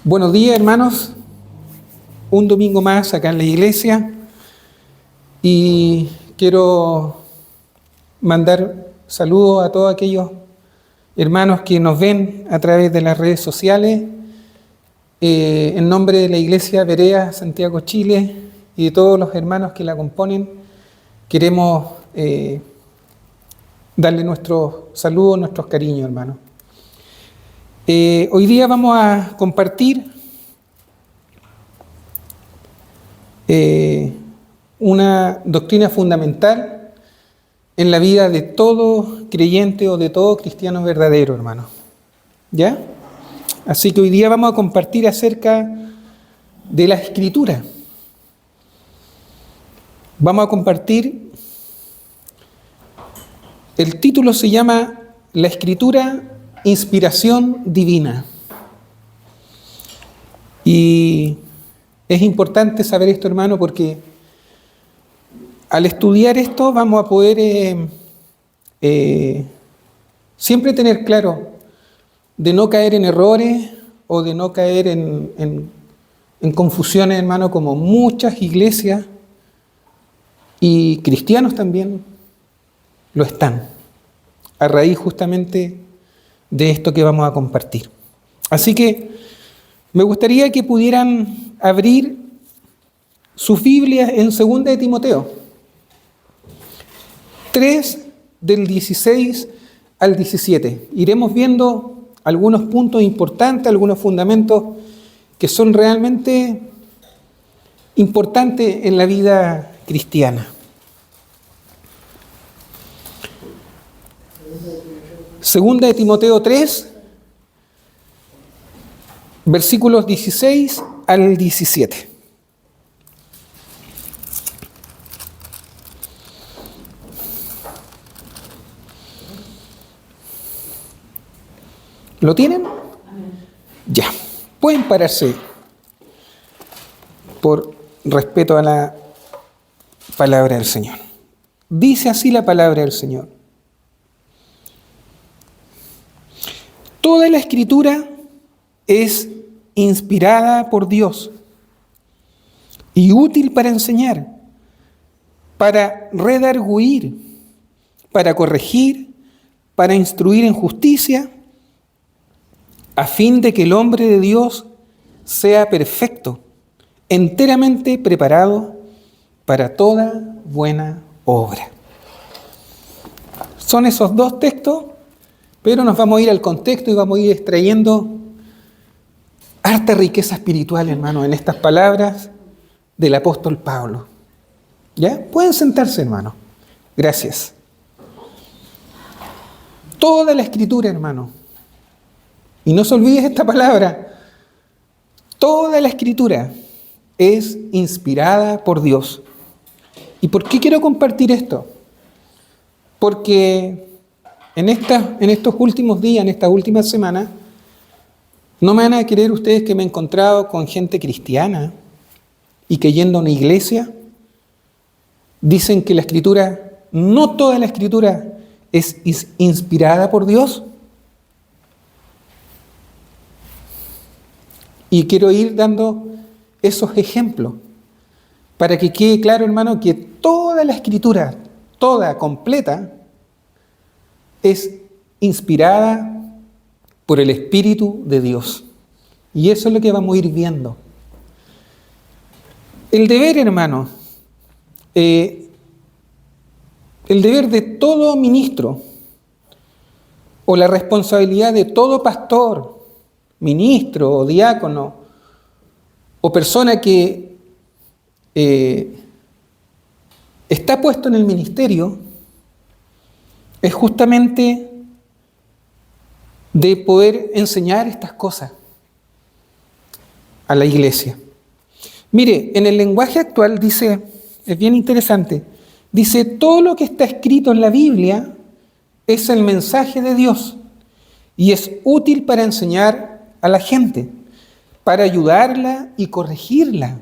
Buenos días, hermanos. Un domingo más acá en la iglesia y quiero mandar saludos a todos aquellos hermanos que nos ven a través de las redes sociales. En nombre de la Iglesia Berea Santiago Chile y de todos los hermanos que la componen, queremos darle nuestros saludos, nuestros cariños, hermanos. Hoy día vamos a compartir una doctrina fundamental en la vida de todo creyente o de todo cristiano verdadero, hermano. ¿Ya? Así que hoy día vamos a compartir acerca de la Escritura. Vamos a compartir, el título se llama La Escritura, Inspiración Divina. Y es importante saber esto, hermano, porque al estudiar esto vamos a poder siempre tener claro de no caer en errores o de no caer en confusiones, hermano, como muchas iglesias y cristianos también lo están, a raíz justamente de esto que vamos a compartir. Así que me gustaría que pudieran abrir sus Biblias en 2 de Timoteo 3, del 16 al 17. Iremos viendo algunos puntos importantes, algunos fundamentos que son realmente importantes en la vida cristiana. 2 de Timoteo 3, versículos 16 al 17. ¿Lo tienen? Ya. Pueden pararse por respeto a la palabra del Señor. Dice así la palabra del Señor. Toda la Escritura es inspirada por Dios y útil para enseñar, para redarguir, para corregir, para instruir en justicia, a fin de que el hombre de Dios sea perfecto, enteramente preparado para toda buena obra. Son esos dos textos, pero nos vamos a ir al contexto y vamos a ir extrayendo harta riqueza espiritual, hermano, en estas palabras del apóstol Pablo. ¿Ya? Pueden sentarse, hermano. Gracias. Toda la Escritura, hermano. Y no se olvide esta palabra. Toda la Escritura es inspirada por Dios. ¿Y por qué quiero compartir esto? Porque en estos últimos días, en estas últimas semanas, no me van a creer ustedes que me he encontrado con gente cristiana y que yendo a una iglesia dicen que la Escritura, no toda la Escritura es inspirada por Dios. Y quiero ir dando esos ejemplos para que quede claro, hermano, que toda la Escritura, toda completa, es inspirada por el Espíritu de Dios. Y eso es lo que vamos a ir viendo. El deber, hermano, el deber de todo ministro o la responsabilidad de todo pastor, ministro o diácono o persona que está puesto en el ministerio es justamente de poder enseñar estas cosas a la iglesia. Mire, en el lenguaje actual dice, es bien interesante, dice, todo lo que está escrito en la Biblia es el mensaje de Dios y es útil para enseñar a la gente, para ayudarla y corregirla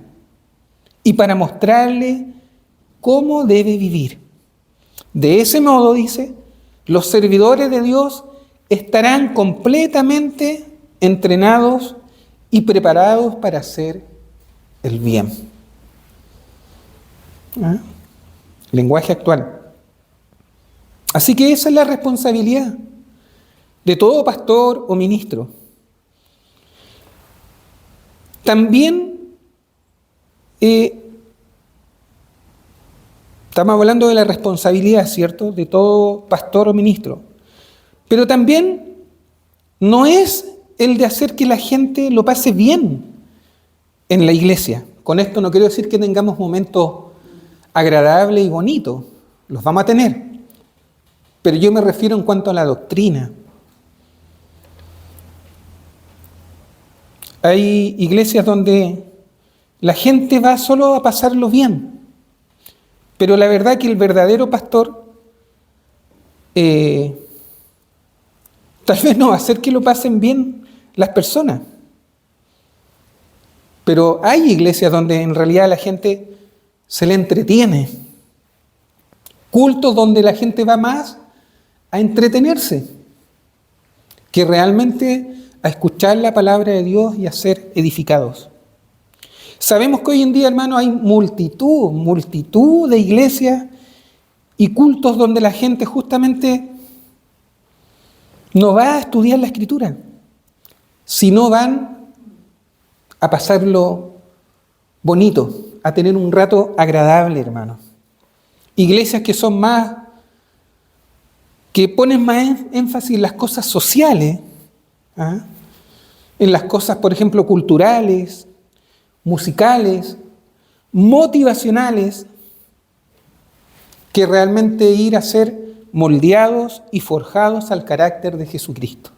y para mostrarle cómo debe vivir. De ese modo, dice, los servidores de Dios estarán completamente entrenados y preparados para hacer el bien. ¿Ah? Lenguaje actual. Así que esa es la responsabilidad de todo pastor o ministro. También estamos hablando de la responsabilidad, ¿cierto?, de todo pastor o ministro. Pero también no es el de hacer que la gente lo pase bien en la iglesia. Con esto no quiero decir que tengamos momentos agradables y bonitos. Los vamos a tener. Pero yo me refiero en cuanto a la doctrina. Hay iglesias donde la gente va solo a pasarlo bien. Pero la verdad que el verdadero pastor tal vez no va a hacer que lo pasen bien las personas. Pero hay iglesias donde en realidad la gente se le entretiene. Cultos donde la gente va más a entretenerse que realmente a escuchar la palabra de Dios y a ser edificados. Sabemos que hoy en día, hermano, hay multitud de iglesias y cultos donde la gente justamente no va a estudiar la Escritura, sino van a pasarlo bonito, a tener un rato agradable, hermano. Iglesias que son más, que ponen más énfasis en las cosas sociales, ¿ah?, en las cosas, por ejemplo, culturales, musicales, motivacionales, que realmente ir a ser moldeados y forjados al carácter de Jesucristo.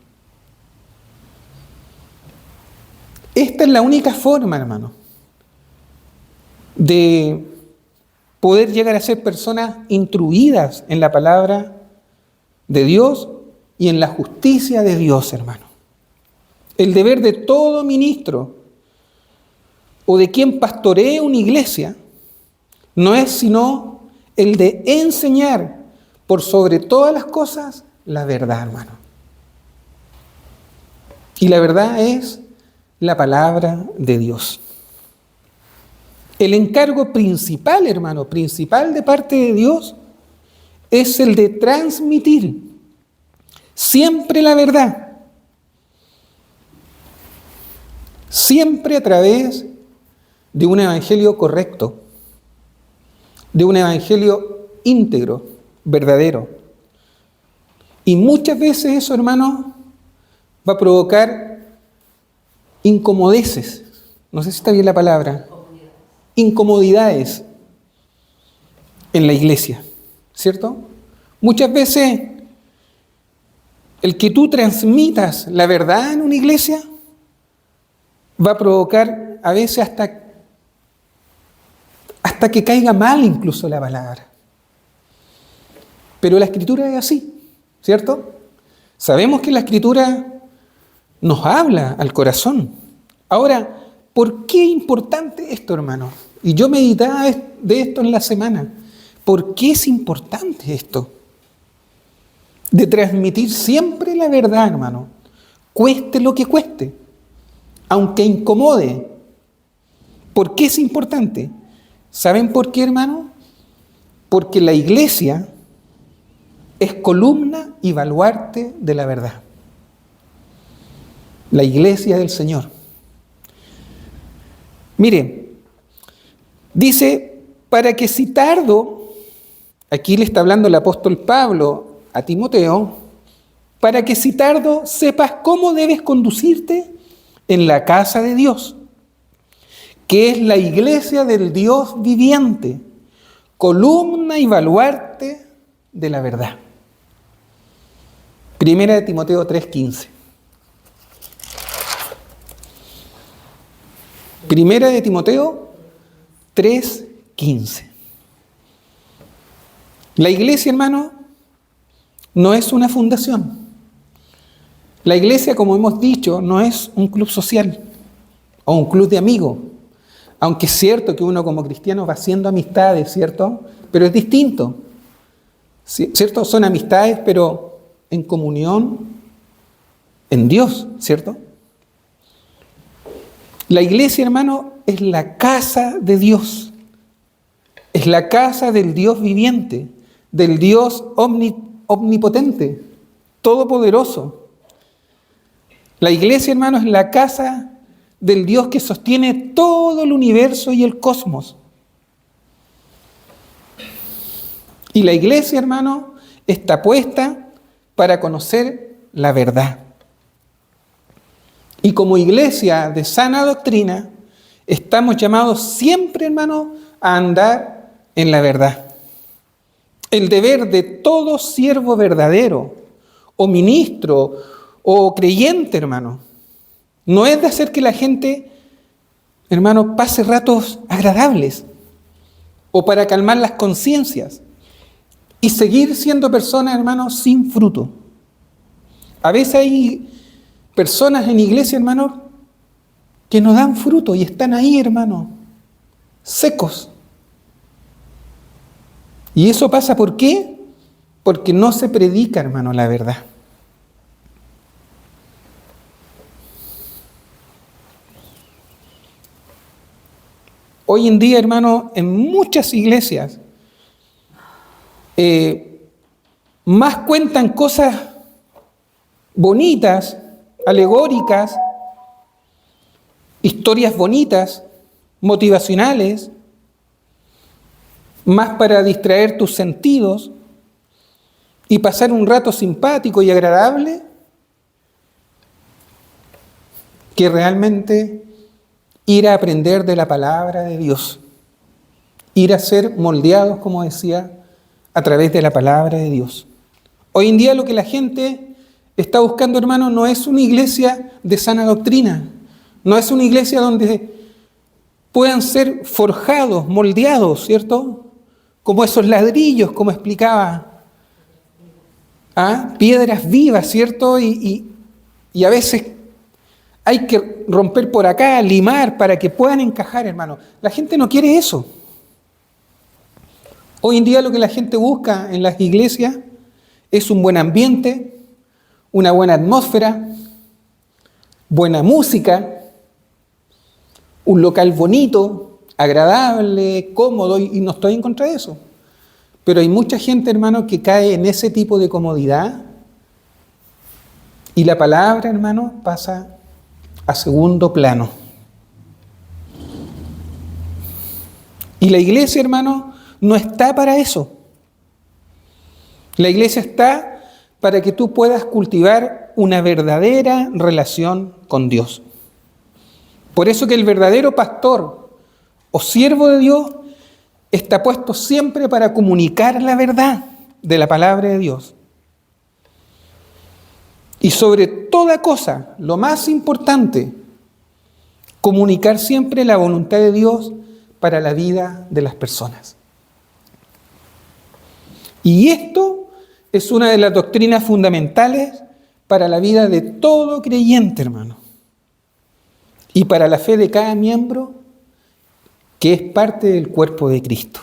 Esta es la única forma, hermano, de poder llegar a ser personas instruidas en la palabra de Dios y en la justicia de Dios, hermano. El deber de todo ministro o de quien pastoree una iglesia no es sino el de enseñar por sobre todas las cosas la verdad, hermano. Y la verdad es la palabra de Dios. El encargo principal, hermano, principal de parte de Dios es el de transmitir siempre la verdad, siempre a través de un evangelio correcto, de un evangelio íntegro, verdadero. Y muchas veces eso, hermano, va a provocar incomodeces. No sé si está bien la palabra. Incomodidades en la iglesia, ¿cierto? Muchas veces el que tú transmitas la verdad en una iglesia va a provocar a veces hasta que caiga mal incluso la palabra. Pero la Escritura es así, ¿cierto? Sabemos que la Escritura nos habla al corazón. Ahora, ¿por qué es importante esto, hermano? Y yo meditaba de esto en la semana. ¿Por qué es importante esto? De transmitir siempre la verdad, hermano. Cueste lo que cueste. Aunque incomode. ¿Por qué es importante? ¿Saben por qué, hermano? Porque la iglesia es columna y baluarte de la verdad. La iglesia del Señor. Mire, dice, para que si tardo, aquí le está hablando el apóstol Pablo a Timoteo, para que si tardo sepas cómo debes conducirte en la casa de Dios, que es la iglesia del Dios viviente, columna y baluarte de la verdad. Primera de Timoteo 3:15. Primera de Timoteo 3:15. La iglesia, hermano, no es una fundación. La iglesia, como hemos dicho, no es un club social o un club de amigos. Aunque es cierto que uno como cristiano va haciendo amistades, ¿cierto? Pero es distinto, ¿cierto? Son amistades, pero en comunión en Dios, ¿cierto? La iglesia, hermano, es la casa de Dios. Es la casa del Dios viviente, del Dios omnipotente, todopoderoso. La iglesia, hermano, es la casa del Dios que sostiene todo el universo y el cosmos. Y la iglesia, hermano, está puesta para conocer la verdad. Y como iglesia de sana doctrina, estamos llamados siempre, hermano, a andar en la verdad. El deber de todo siervo verdadero, o ministro, o creyente, hermano, no es de hacer que la gente, hermano, pase ratos agradables, o para calmar las conciencias, y seguir siendo personas, hermano, sin fruto. A veces hay personas en iglesia, hermano, que no dan fruto y están ahí, hermano, secos. Y eso pasa, ¿por qué? Porque no se predica, hermano, la verdad. Hoy en día, hermano, en muchas iglesias, más cuentan cosas bonitas, alegóricas, historias bonitas, motivacionales, más para distraer tus sentidos y pasar un rato simpático y agradable, que realmente ir a aprender de la palabra de Dios, ir a ser moldeados, como decía, a través de la palabra de Dios. Hoy en día lo que la gente está buscando, hermano, no es una iglesia de sana doctrina, no es una iglesia donde puedan ser forjados, moldeados, ¿cierto? Como esos ladrillos, como explicaba, piedras vivas, ¿cierto? Y a veces hay que romper por acá, limar para que puedan encajar, hermano. La gente no quiere eso. Hoy en día lo que la gente busca en las iglesias es un buen ambiente, una buena atmósfera, buena música, un local bonito, agradable, cómodo, y no estoy en contra de eso. Pero hay mucha gente, hermano, que cae en ese tipo de comodidad y la palabra, hermano, pasa a segundo plano. Y la iglesia, hermano, no está para eso. La iglesia está para que tú puedas cultivar una verdadera relación con Dios. Por eso que el verdadero pastor o siervo de Dios está puesto siempre para comunicar la verdad de la palabra de Dios. Y sobre toda cosa, lo más importante, comunicar siempre la voluntad de Dios para la vida de las personas. Y esto es una de las doctrinas fundamentales para la vida de todo creyente, hermano. Y para la fe de cada miembro que es parte del cuerpo de Cristo.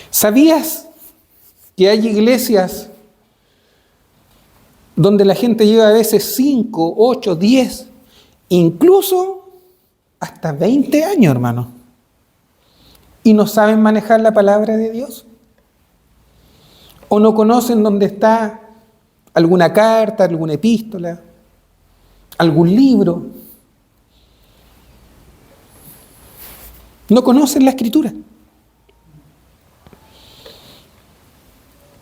¿Sabías que hay iglesias donde la gente lleva a veces 5, 8, 10, incluso hasta 20 años, hermano, y no saben manejar la palabra de Dios? ¿O no conocen dónde está alguna carta, alguna epístola, algún libro? No conocen la Escritura.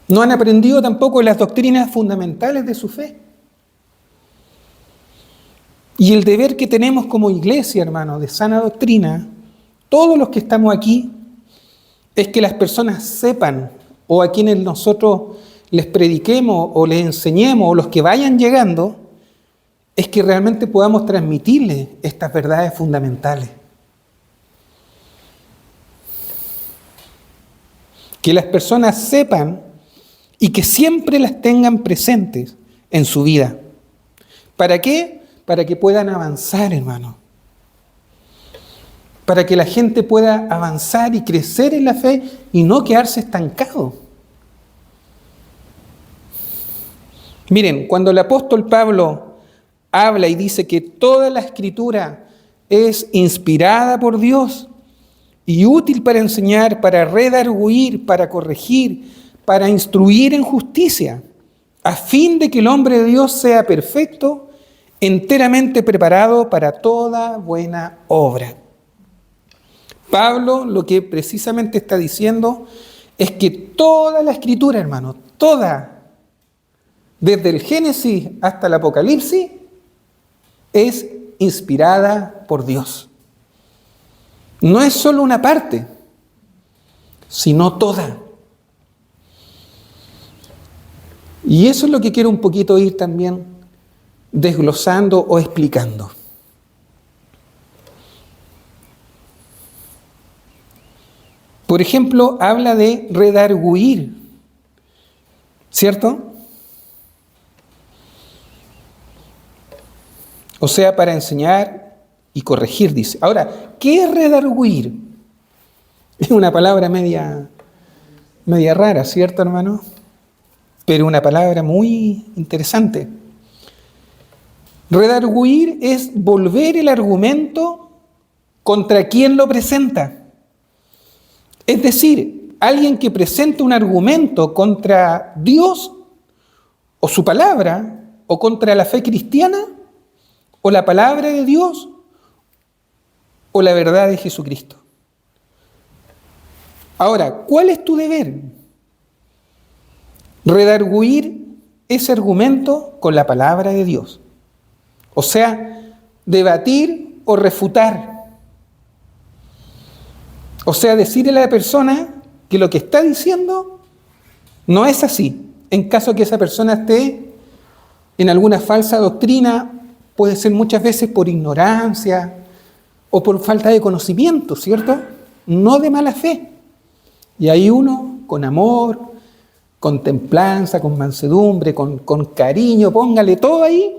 No han aprendido tampoco las doctrinas fundamentales de su fe. Y el deber que tenemos como iglesia, hermano, de sana doctrina, todos los que estamos aquí, es que las personas sepan, o a quienes nosotros les prediquemos o les enseñemos, o los que vayan llegando, es que realmente podamos transmitirles estas verdades fundamentales. Que las personas sepan y que siempre las tengan presentes en su vida. ¿Para qué? Para que puedan avanzar, hermano. Para que la gente pueda avanzar y crecer en la fe y no quedarse estancado. Miren, cuando el apóstol Pablo habla y dice que toda la Escritura es inspirada por Dios y útil para enseñar, para redarguir, para corregir, para instruir en justicia, a fin de que el hombre de Dios sea perfecto, enteramente preparado para toda buena obra. Pablo lo que precisamente está diciendo es que toda la Escritura, hermano, toda, desde el Génesis hasta el Apocalipsis, es inspirada por Dios. No es solo una parte, sino toda. Y eso es lo que quiero un poquito ir también desglosando o explicando. Por ejemplo, habla de redarguir, ¿cierto? O sea, para enseñar y corregir, dice. Ahora, ¿qué es redarguir? Es una palabra media rara, ¿cierto, hermano? Pero una palabra muy interesante. Redarguir es volver el argumento contra quien lo presenta. Es decir, alguien que presenta un argumento contra Dios o su palabra o contra la fe cristiana o la palabra de Dios o la verdad de Jesucristo. Ahora, ¿cuál es tu deber? Redarguir ese argumento con la palabra de Dios. O sea, debatir o refutar. O sea, decirle a la persona que lo que está diciendo no es así. En caso que esa persona esté en alguna falsa doctrina, puede ser muchas veces por ignorancia o por falta de conocimiento, ¿cierto? No de mala fe. Y ahí uno, con amor, con templanza, con mansedumbre, con cariño, póngale todo ahí,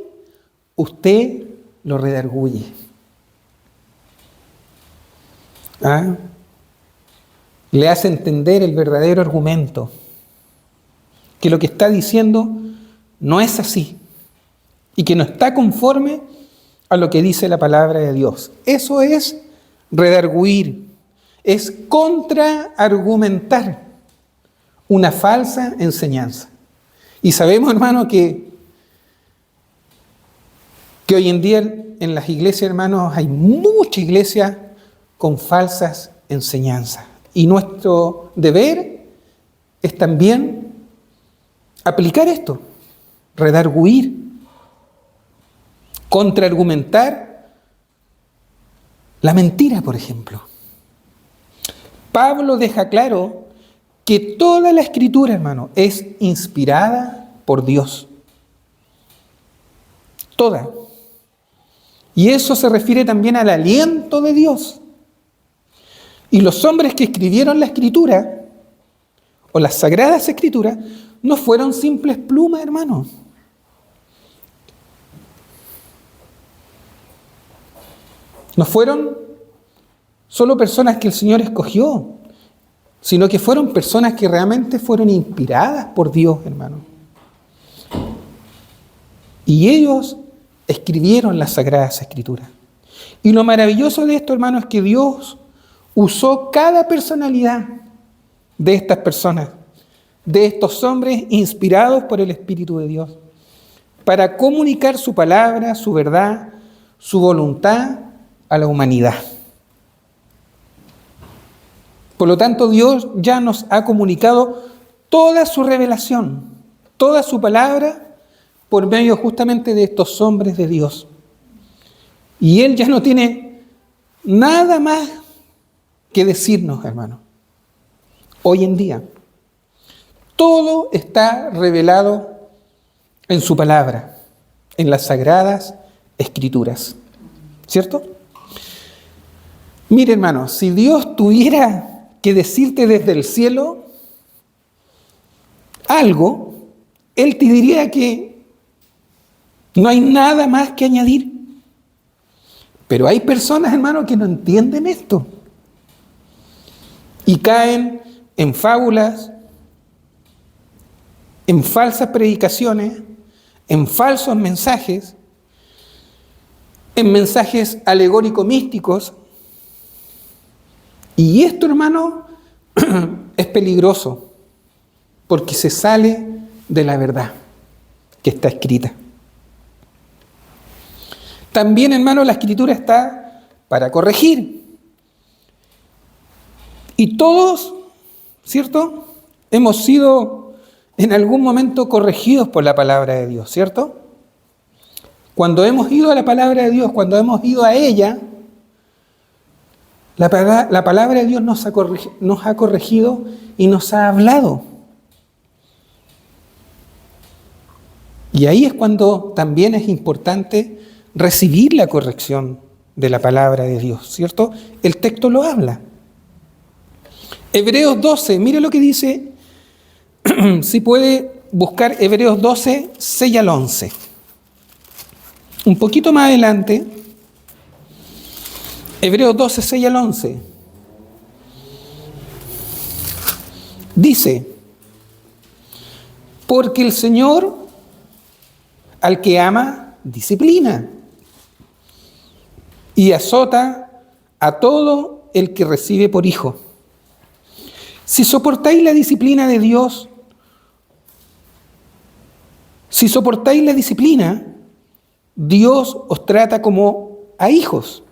usted lo redarguye. ¿Ah? Le hace entender el verdadero argumento, que lo que está diciendo no es así y que no está conforme a lo que dice la palabra de Dios. Eso es redarguir, es contraargumentar una falsa enseñanza. Y sabemos, hermano, que hoy en día en las iglesias, hermanos, hay mucha iglesia con falsas enseñanzas. Y nuestro deber es también aplicar esto, redarguir, contraargumentar la mentira, por ejemplo. Pablo deja claro que toda la Escritura, hermano, es inspirada por Dios. Toda. Y eso se refiere también al aliento de Dios. Y los hombres que escribieron la Escritura, o las Sagradas Escrituras, no fueron simples plumas, hermanos. No fueron solo personas que el Señor escogió, sino que fueron personas que realmente fueron inspiradas por Dios, hermano. Y ellos escribieron las Sagradas Escrituras. Y lo maravilloso de esto, hermano, es que Dios usó cada personalidad de estas personas, de estos hombres inspirados por el Espíritu de Dios, para comunicar su palabra, su verdad, su voluntad a la humanidad. Por lo tanto, Dios ya nos ha comunicado toda su revelación, toda su palabra, por medio justamente de estos hombres de Dios. Y Él ya no tiene nada más que decirnos, hermano. Hoy en día, todo está revelado en su palabra, en las Sagradas Escrituras. ¿Cierto? Mire, hermano, si Dios tuviera que decirte desde el cielo algo, Él te diría que no hay nada más que añadir. Pero hay personas, hermano, que no entienden esto y caen en fábulas, en falsas predicaciones, en falsos mensajes, en mensajes alegórico-místicos. Y esto, hermano, es peligroso, porque se sale de la verdad que está escrita. También, hermano, la Escritura está para corregir. Y todos, ¿cierto?, hemos sido en algún momento corregidos por la palabra de Dios, ¿cierto? Cuando hemos ido a la palabra de Dios, cuando hemos ido a ella, la palabra de Dios nos ha corregido y nos ha hablado. Y ahí es cuando también es importante recibir la corrección de la palabra de Dios, ¿cierto? El texto lo habla. Hebreos 12, mire lo que dice, si puede buscar Hebreos 12, 6 al 11. Un poquito más adelante, Hebreos 12, 6 al 11, dice, porque el Señor al que ama, disciplina y azota a todo el que recibe por hijo. Si soportáis la disciplina de Dios, Dios os trata como a hijos.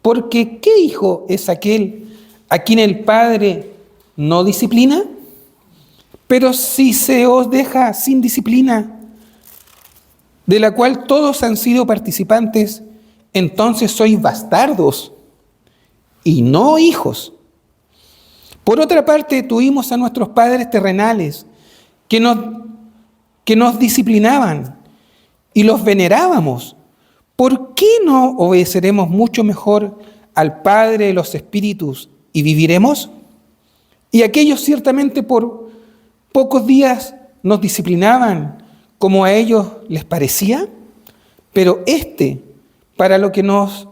Porque ¿qué hijo es aquel a quien el Padre no disciplina? Pero si se os deja sin disciplina, de la cual todos han sido participantes, entonces sois bastardos y no hijos. Por otra parte, tuvimos a nuestros padres terrenales que nos disciplinaban y los venerábamos. ¿Por qué no obedeceremos mucho mejor al Padre de los Espíritus y viviremos? Y aquellos ciertamente por pocos días nos disciplinaban como a ellos les parecía, pero este para lo que nos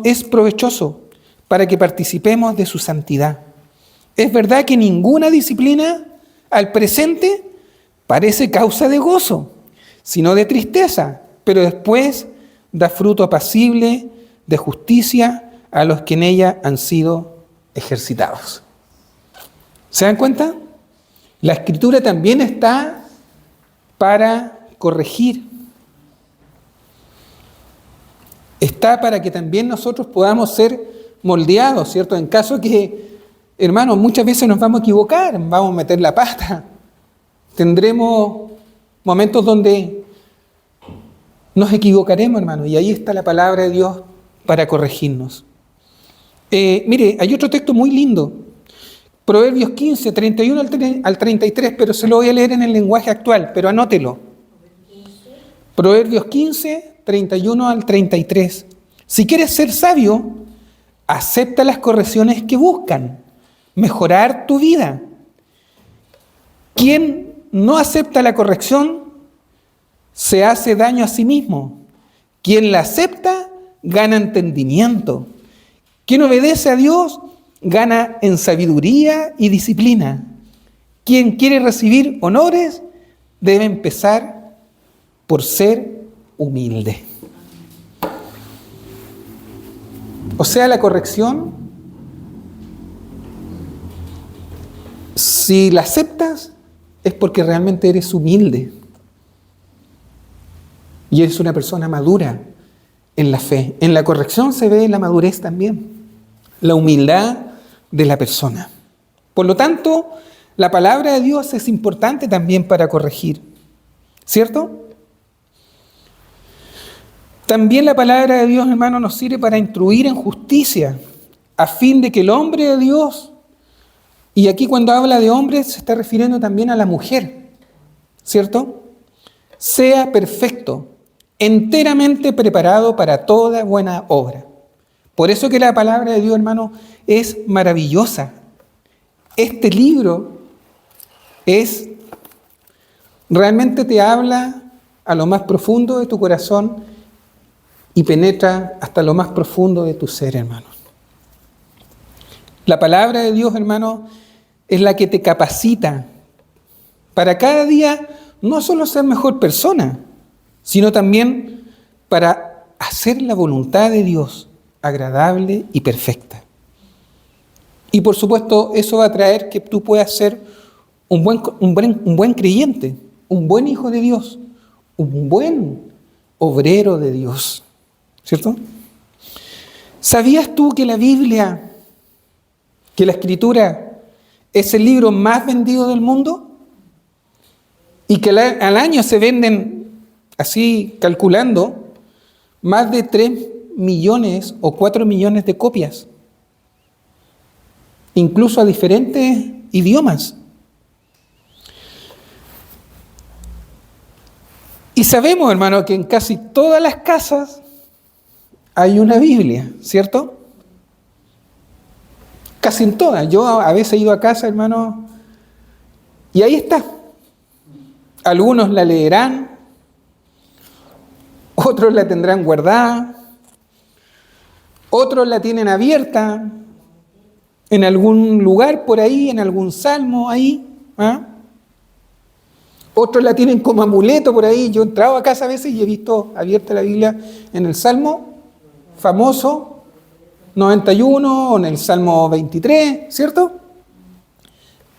es provechoso, para que participemos de su santidad. Es verdad que ninguna disciplina al presente parece causa de gozo, sino de tristeza, pero después da fruto apacible de justicia a los que en ella han sido ejercitados. ¿Se dan cuenta? La Escritura también está para corregir. Está para que también nosotros podamos ser moldeados, ¿cierto? En caso que, hermanos, muchas veces nos vamos a equivocar, vamos a meter la pata. Tendremos momentos donde nos equivocaremos, hermanos, y ahí está la palabra de Dios para corregirnos. Mire, hay otro texto muy lindo. Proverbios 15, 31 al 33, pero se lo voy a leer en el lenguaje actual, pero anótelo. Proverbios 15, 31 al 33. Si quieres ser sabio, acepta las correcciones que buscan mejorar tu vida. Quien no acepta la corrección se hace daño a sí mismo. Quien la acepta gana entendimiento. Quien obedece a Dios gana en sabiduría y disciplina. Quien quiere recibir honores debe empezar por ser humilde. O sea, la corrección, si la aceptas, es porque realmente eres humilde y eres una persona madura en la fe. En la corrección se ve la madurez también, la humildad de la persona. Por lo tanto, la palabra de Dios es importante también para corregir, ¿cierto? También la palabra de Dios, hermano, nos sirve para instruir en justicia, a fin de que el hombre de Dios, y aquí cuando habla de hombre se está refiriendo también a la mujer, ¿cierto? Sea perfecto, enteramente preparado para toda buena obra. Por eso que la palabra de Dios, hermano, es maravillosa. Este libro realmente te habla a lo más profundo de tu corazón y penetra hasta lo más profundo de tu ser, hermano. La palabra de Dios, hermano, es la que te capacita para cada día no solo ser mejor persona, sino también para hacer la voluntad de Dios agradable y perfecta. Y por supuesto, eso va a traer que tú puedas ser un buen creyente, un buen hijo de Dios, un buen obrero de Dios, ¿cierto? ¿Sabías tú que la Biblia, que la Escritura, es el libro más vendido del mundo? Y que al año se venden, así calculando, más de 3 millones o 4 millones de copias, incluso a diferentes idiomas. Y sabemos, hermano, que en casi todas las casas hay una Biblia, ¿cierto? Casi en todas. Yo a veces he ido a casa, hermano, y ahí está. Algunos la leerán, otros la tendrán guardada, otros la tienen abierta en algún lugar por ahí, en algún salmo ahí, ¿ah? Otros la tienen como amuleto por ahí. Yo he entrado a casa a veces y he visto abierta la Biblia en el salmo famoso 91 o en el salmo 23, ¿cierto?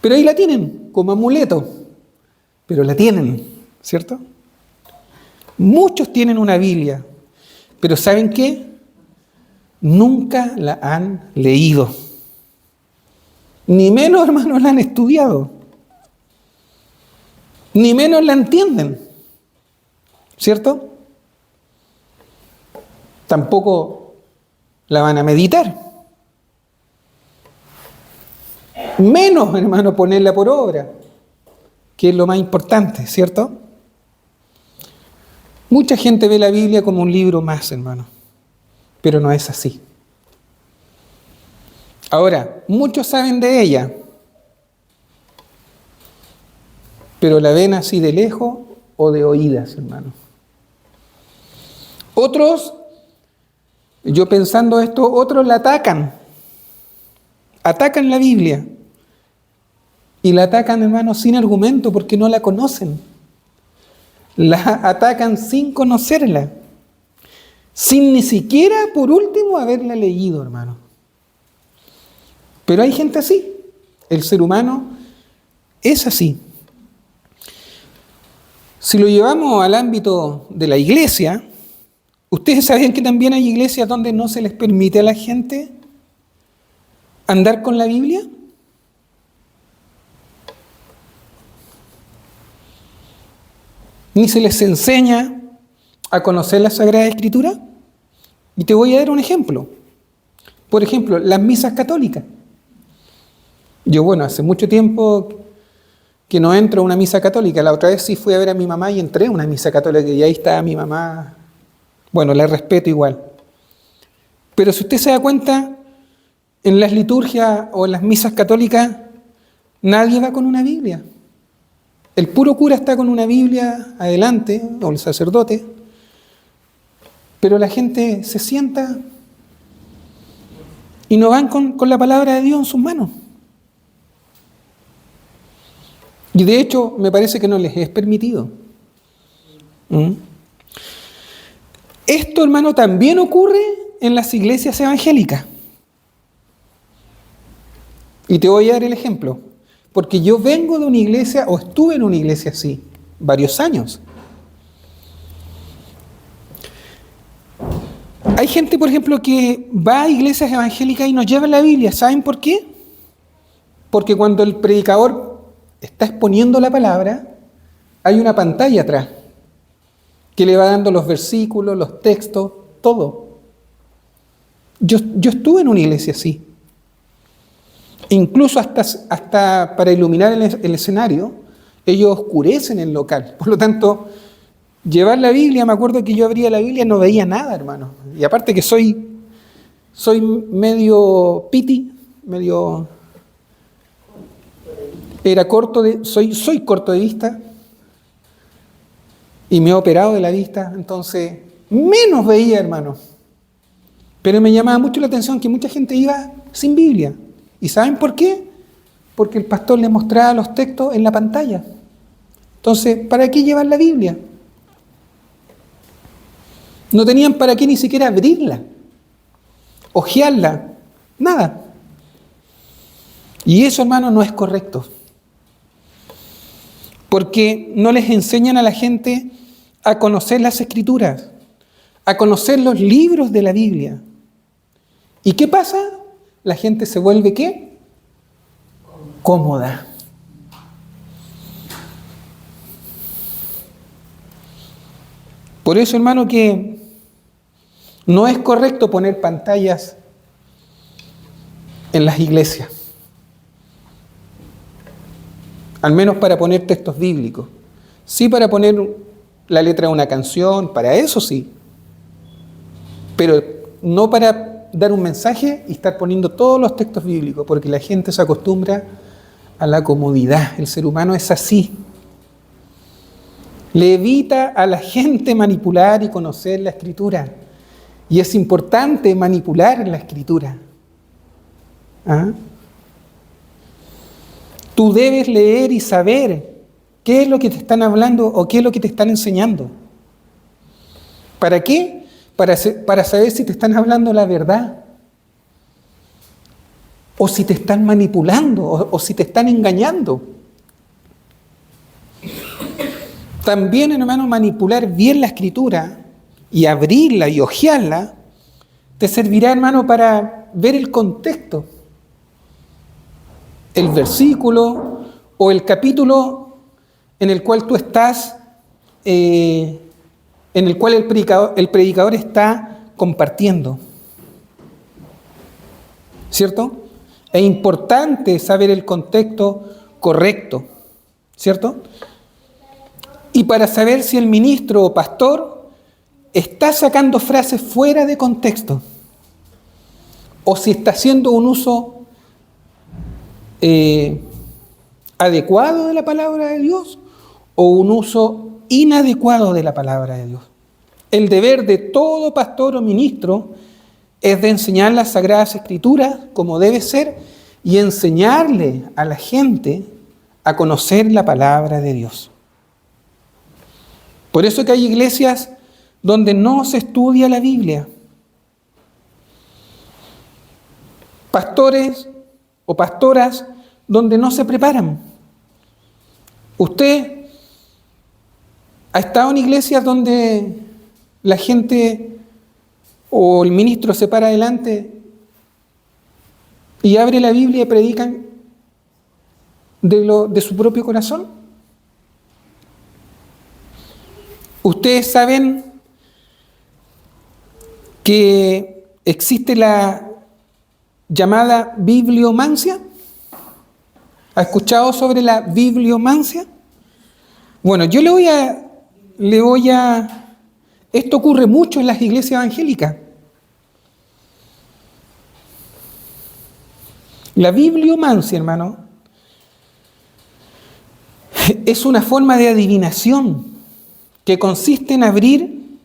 Pero ahí la tienen como amuleto, pero la tienen, ¿cierto? Muchos tienen una Biblia, pero ¿saben qué? Nunca la han leído. Ni menos, hermanos, la han estudiado. Ni menos la entienden. ¿Cierto? Tampoco la van a meditar. Menos, hermano, ponerla por obra, que es lo más importante, ¿cierto? Mucha gente ve la Biblia como un libro más, hermano, pero no es así. Ahora, muchos saben de ella, pero la ven así de lejos o de oídas, hermano. Otros, yo pensando esto, otros la atacan la Biblia, y la atacan, hermano, sin argumento, porque no la conocen. La atacan sin conocerla, sin ni siquiera, por último, haberla leído, hermano. Pero hay gente así. El ser humano es así. Si lo llevamos al ámbito de la iglesia, ¿ustedes sabían que también hay iglesias donde no se les permite a la gente andar con la Biblia? Ni se les enseña a conocer la Sagrada Escritura. Y te voy a dar un ejemplo. Por ejemplo, las misas católicas. Yo, hace mucho tiempo que no entro a una misa católica. La otra vez sí fui a ver a mi mamá y entré a una misa católica y ahí está mi mamá. La respeto igual. Pero si usted se da cuenta, en las liturgias o en las misas católicas, nadie va con una Biblia. El puro cura está con una Biblia adelante, o el sacerdote, pero la gente se sienta y no van con la palabra de Dios en sus manos. Y de hecho, me parece que no les es permitido. Esto, hermano, también ocurre en las iglesias evangélicas. Y te voy a dar el ejemplo. Porque yo vengo de una iglesia, o estuve en una iglesia así, varios años. Hay gente, por ejemplo, que va a iglesias evangélicas y nos lleva la Biblia. ¿Saben por qué? Porque cuando el predicador está exponiendo la palabra, hay una pantalla atrás que le va dando los versículos, los textos, todo. Yo estuve en una iglesia así. Incluso hasta para iluminar el escenario, ellos oscurecen el local. Por lo tanto, llevar la Biblia, me acuerdo que yo abría la Biblia y no veía nada, hermano. Y aparte que soy medio piti, soy corto de vista y me he operado de la vista, entonces menos veía, hermano. Pero me llamaba mucho la atención que mucha gente iba sin Biblia. ¿Y saben por qué? Porque el pastor le mostraba los textos en la pantalla. Entonces, ¿para qué llevar la Biblia? No tenían para qué ni siquiera abrirla, hojearla, nada. Y eso, hermano, no es correcto. Porque no les enseñan a la gente a conocer las Escrituras, a conocer los libros de la Biblia. ¿Y qué pasa? La gente se vuelve, ¿qué? Cómoda. Por eso, hermano, que no es correcto poner pantallas en las iglesias. Al menos para poner textos bíblicos. Sí, para poner la letra de una canción, para eso sí. Pero no para dar un mensaje y estar poniendo todos los textos bíblicos, porque la gente se acostumbra a la comodidad. El ser humano es así. Le evita a la gente manipular y conocer la Escritura. Y es importante manipular la Escritura. ¿Ah? Tú debes leer y saber qué es lo que te están hablando o qué es lo que te están enseñando. ¿Para qué? Para saber si te están hablando la verdad. O si te están manipulando o si te están engañando. También, hermano, manipular bien la Escritura y abrirla y hojearla te servirá, hermano, para ver el contexto, el versículo o el capítulo en el cual tú estás, en el cual el predicador está compartiendo. ¿Cierto? Es importante saber el contexto correcto, ¿cierto? Y para saber si el ministro o pastor está sacando frases fuera de contexto o si está haciendo un uso adecuado de la palabra de Dios o un uso inadecuado de la palabra de Dios. El deber de todo pastor o ministro es de enseñar las Sagradas Escrituras como debe ser y enseñarle a la gente a conocer la palabra de Dios. Por eso que hay iglesias donde no se estudia la Biblia. Pastores o pastoras donde no se preparan. Usted ha estado en iglesias donde la gente o el ministro se para adelante y abre la Biblia y predican de su propio corazón. Ustedes saben que existe la llamada bibliomancia. ¿Ha escuchado sobre la bibliomancia? Bueno, yo esto ocurre mucho en las iglesias evangélicas. La bibliomancia, hermano, es una forma de adivinación que consiste en abrir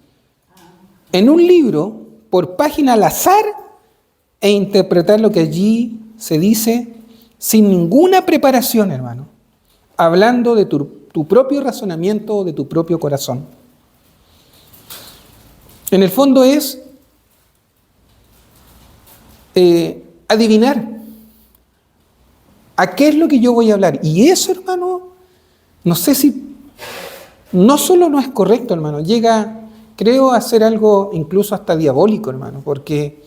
en un libro por página al azar e interpretar lo que allí se dice sin ninguna preparación, hermano, hablando de tu propio razonamiento o de tu propio corazón. En el fondo es adivinar a qué es lo que yo voy a hablar. Y eso, hermano, no sé si no solo no es correcto, hermano, llega, creo, a ser algo incluso hasta diabólico, hermano, porque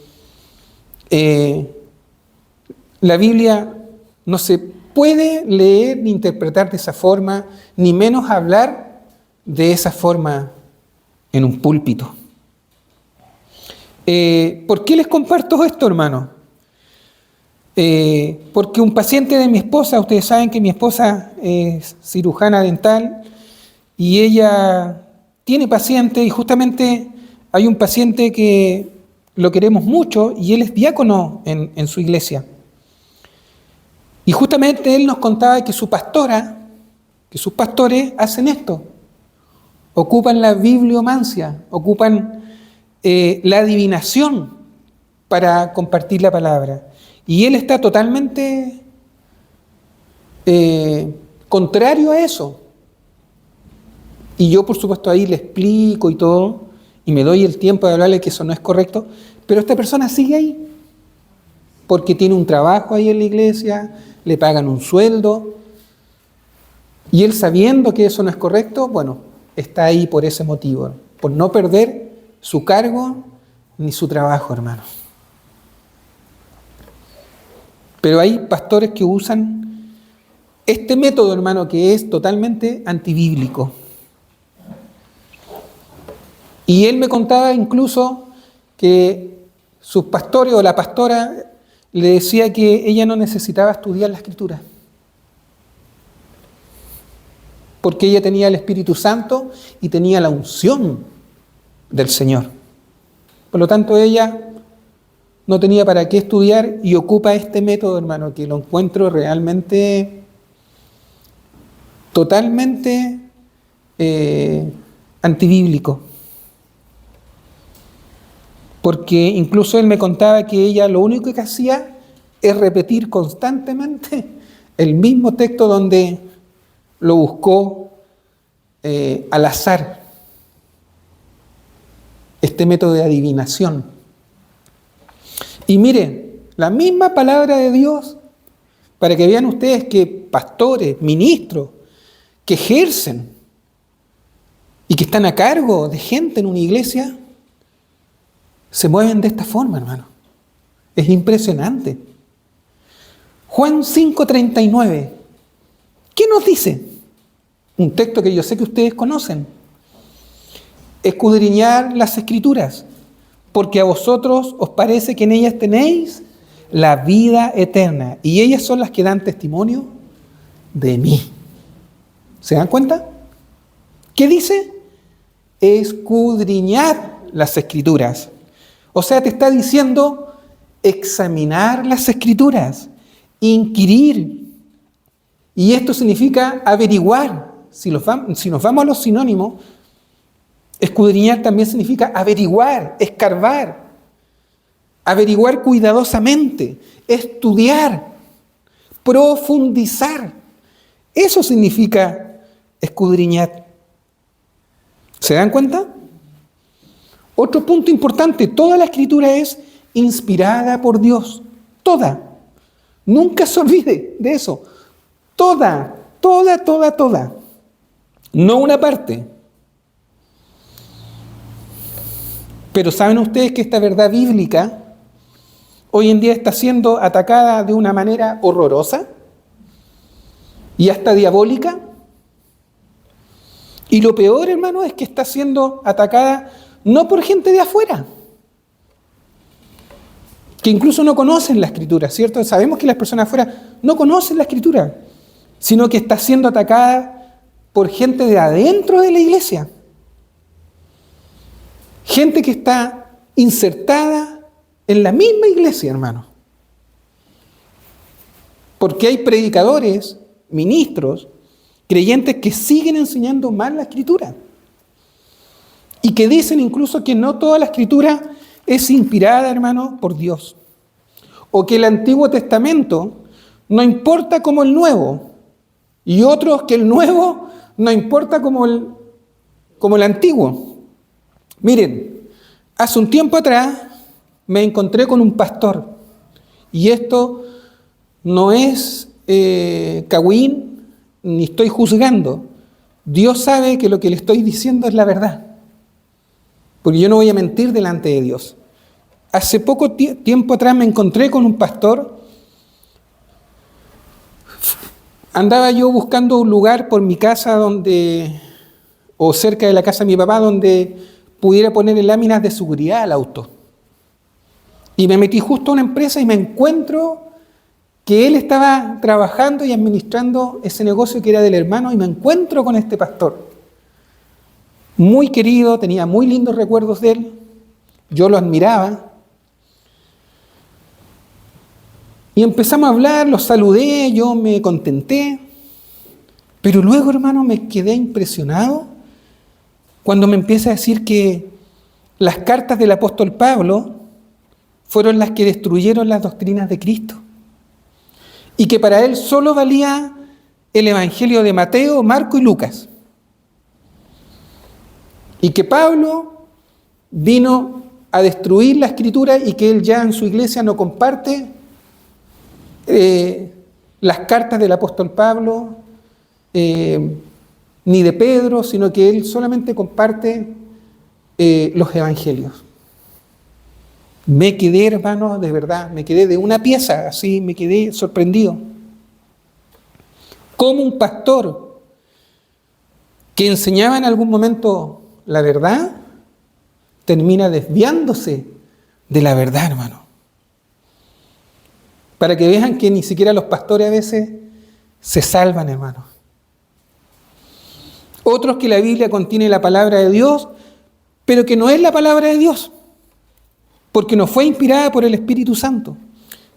la Biblia no se puede leer ni interpretar de esa forma, ni menos hablar de esa forma en un púlpito. ¿Por qué les comparto esto, hermano? Porque un paciente de mi esposa, ustedes saben que mi esposa es cirujana dental, y ella tiene paciente, y justamente hay un paciente que lo queremos mucho, y él es diácono en su iglesia. Y justamente él nos contaba que su pastora, que sus pastores hacen esto. Ocupan la bibliomancia, ocupan la adivinación para compartir la palabra. Y él está totalmente contrario a eso. Y yo, por supuesto, ahí le explico y todo, y me doy el tiempo de hablarle que eso no es correcto, pero esta persona sigue ahí, porque tiene un trabajo ahí en la iglesia, le pagan un sueldo, y él, sabiendo que eso no es correcto, bueno, está ahí por ese motivo, por no perder su cargo ni su trabajo, hermano. Pero hay pastores que usan este método, hermano, que es totalmente antibíblico. Y él me contaba incluso que sus pastores o la pastora le decía que ella no necesitaba estudiar la Escritura, porque ella tenía el Espíritu Santo y tenía la unción del Señor. Por lo tanto, ella no tenía para qué estudiar y ocupa este método, hermano, que lo encuentro realmente totalmente antibíblico. Porque incluso él me contaba que ella lo único que hacía es repetir constantemente el mismo texto donde lo buscó al azar, este método de adivinación. Y miren, la misma palabra de Dios, para que vean ustedes que pastores, ministros, que ejercen y que están a cargo de gente en una iglesia, se mueven de esta forma, hermano. Es impresionante. Juan 5:39. ¿Qué nos dice? Un texto que yo sé que ustedes conocen. Escudriñar las Escrituras, porque a vosotros os parece que en ellas tenéis la vida eterna, y ellas son las que dan testimonio de mí. ¿Se dan cuenta? ¿Qué dice? Escudriñad las Escrituras. O sea, te está diciendo examinar las Escrituras, inquirir. Y esto significa averiguar. Si nos vamos a los sinónimos, escudriñar también significa averiguar, escarbar, averiguar cuidadosamente, estudiar, profundizar. Eso significa escudriñar. ¿Se dan cuenta? Otro punto importante, toda la Escritura es inspirada por Dios. Toda. Nunca se olvide de eso. Toda. No una parte. Pero ¿saben ustedes que esta verdad bíblica hoy en día está siendo atacada de una manera horrorosa y hasta diabólica? Y lo peor, hermano, es que está siendo atacada no por gente de afuera, que incluso no conocen la Escritura, ¿cierto? Sabemos que las personas afuera no conocen la Escritura, sino que está siendo atacada por gente de adentro de la iglesia. Gente que está insertada en la misma iglesia, hermano. Porque hay predicadores, ministros, creyentes que siguen enseñando mal la Escritura. Y que dicen incluso que no toda la Escritura es inspirada, hermano, por Dios. O que el Antiguo Testamento no importa como el Nuevo. Y otros que el Nuevo no importa como el Antiguo. Miren, hace un tiempo atrás me encontré con un pastor. Y esto no es cagüín, ni estoy juzgando. Dios sabe que lo que le estoy diciendo es la verdad. Porque yo no voy a mentir delante de Dios. Hace poco tiempo atrás me encontré con un pastor. Andaba yo buscando un lugar por mi casa o cerca de la casa de mi papá, donde pudiera ponerle láminas de seguridad al auto. Y me metí justo a una empresa y me encuentro que él estaba trabajando y administrando ese negocio que era del hermano, y me encuentro con este pastor. Muy querido, tenía muy lindos recuerdos de él, yo lo admiraba. Y empezamos a hablar, lo saludé, yo me contenté, pero luego, hermano, me quedé impresionado cuando me empieza a decir que las cartas del apóstol Pablo fueron las que destruyeron las doctrinas de Cristo, y que para él solo valía el Evangelio de Mateo, Marco y Lucas. Y que Pablo vino a destruir la Escritura y que él ya en su iglesia no comparte las cartas del apóstol Pablo, ni de Pedro, sino que él solamente comparte los evangelios. Me quedé, hermano, de verdad, me quedé de una pieza, así me quedé sorprendido. Como un pastor que enseñaba en algún momento la verdad, termina desviándose de la verdad, hermano. Para que vean que ni siquiera los pastores a veces se salvan, hermano. Otros que la Biblia contiene la palabra de Dios, pero que no es la palabra de Dios, porque no fue inspirada por el Espíritu Santo.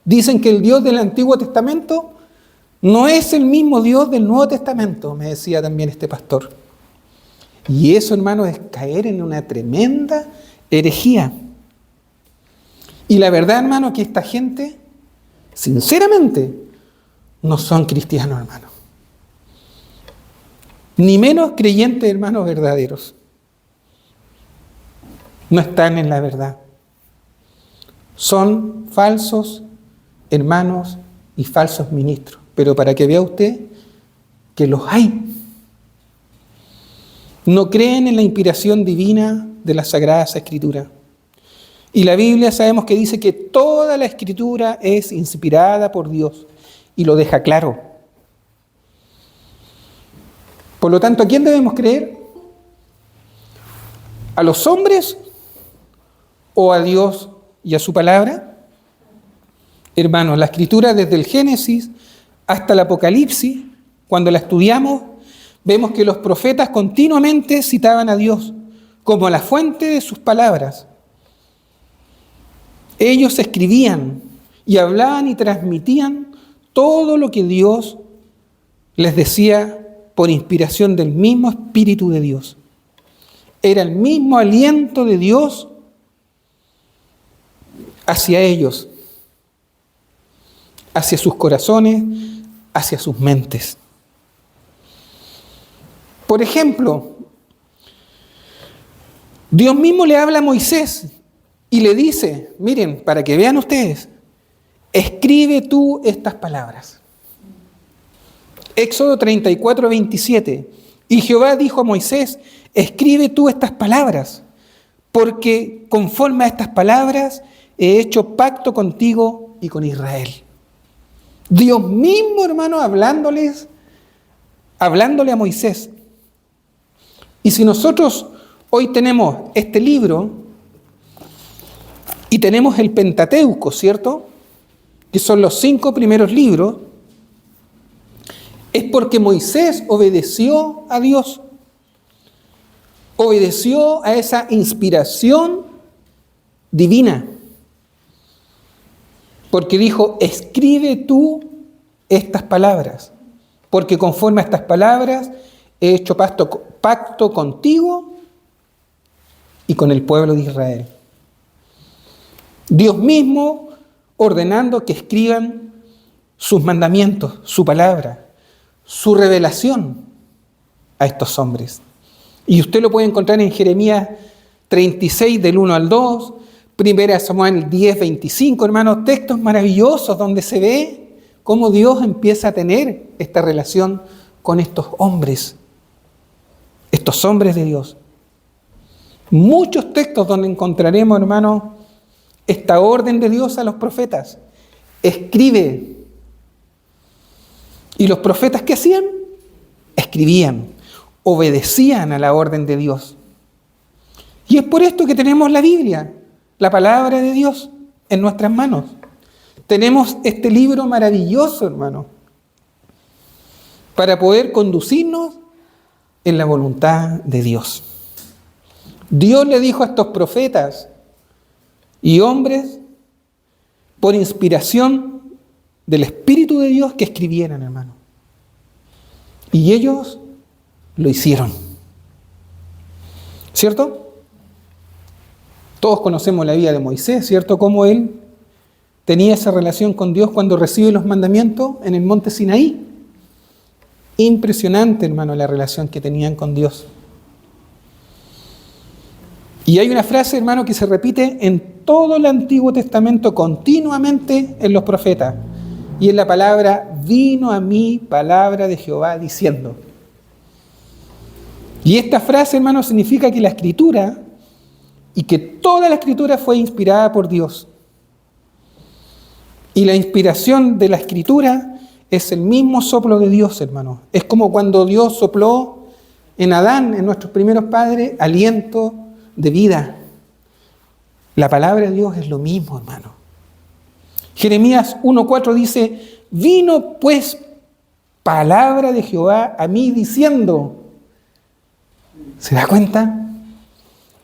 Dicen que el Dios del Antiguo Testamento no es el mismo Dios del Nuevo Testamento, me decía también este pastor. Y eso, hermano, es caer en una tremenda herejía. Y la verdad, hermano, que esta gente, sinceramente, no son cristianos, hermano. Ni menos creyentes, hermanos, verdaderos. No están en la verdad. Son falsos hermanos y falsos ministros. Pero para que vea usted que los hay. No creen en la inspiración divina de las Sagradas Escrituras. Y la Biblia sabemos que dice que toda la Escritura es inspirada por Dios. Y lo deja claro. Por lo tanto, ¿a quién debemos creer? ¿A los hombres o a Dios y a su palabra? Hermanos, la Escritura desde el Génesis hasta el Apocalipsis, cuando la estudiamos, vemos que los profetas continuamente citaban a Dios como la fuente de sus palabras. Ellos escribían y hablaban y transmitían todo lo que Dios les decía por inspiración del mismo Espíritu de Dios. Era el mismo aliento de Dios hacia ellos, hacia sus corazones, hacia sus mentes. Por ejemplo, Dios mismo le habla a Moisés y le dice, miren, para que vean ustedes, escribe tú estas palabras. Éxodo 34, 27. Y Jehová dijo a Moisés, escribe tú estas palabras, porque conforme a estas palabras he hecho pacto contigo y con Israel. Dios mismo, hermano, hablándole a Moisés. Y si nosotros hoy tenemos este libro y tenemos el Pentateuco, ¿cierto? Que son los 5 primeros libros, es porque Moisés obedeció a Dios, obedeció a esa inspiración divina, porque dijo, escribe tú estas palabras, porque conforme a estas palabras he hecho pacto contigo y con el pueblo de Israel. Dios mismo ordenando que escriban sus mandamientos, su palabra, su revelación a estos hombres. Y usted lo puede encontrar en Jeremías 36, del 1 al 2, 1 Samuel 10, 25, hermanos, textos maravillosos donde se ve cómo Dios empieza a tener esta relación con estos hombres de Dios. Muchos textos donde encontraremos, hermanos, esta orden de Dios a los profetas. Escribe. ¿Y los profetas qué hacían? Escribían, obedecían a la orden de Dios. Y es por esto que tenemos la Biblia, la palabra de Dios, en nuestras manos. Tenemos este libro maravilloso, hermano, para poder conducirnos en la voluntad de Dios. Dios le dijo a estos profetas y hombres, por inspiración del Espíritu de Dios, que escribieran, hermano. Y ellos lo hicieron. ¿Cierto? Todos conocemos la vida de Moisés, ¿cierto? Cómo él tenía esa relación con Dios cuando recibe los mandamientos en el monte Sinaí. Impresionante, hermano, la relación que tenían con Dios. Y hay una frase, hermano, que se repite en todo el Antiguo Testamento continuamente en los profetas. Y es la palabra, vino a mí palabra de Jehová diciendo. Y esta frase, hermano, significa que la Escritura, y que toda la Escritura fue inspirada por Dios. Y la inspiración de la Escritura es el mismo soplo de Dios, hermano. Es como cuando Dios sopló en Adán, en nuestros primeros padres, aliento de vida. La palabra de Dios es lo mismo, hermano. Jeremías 1:4 dice, vino pues palabra de Jehová a mí diciendo. ¿Se da cuenta?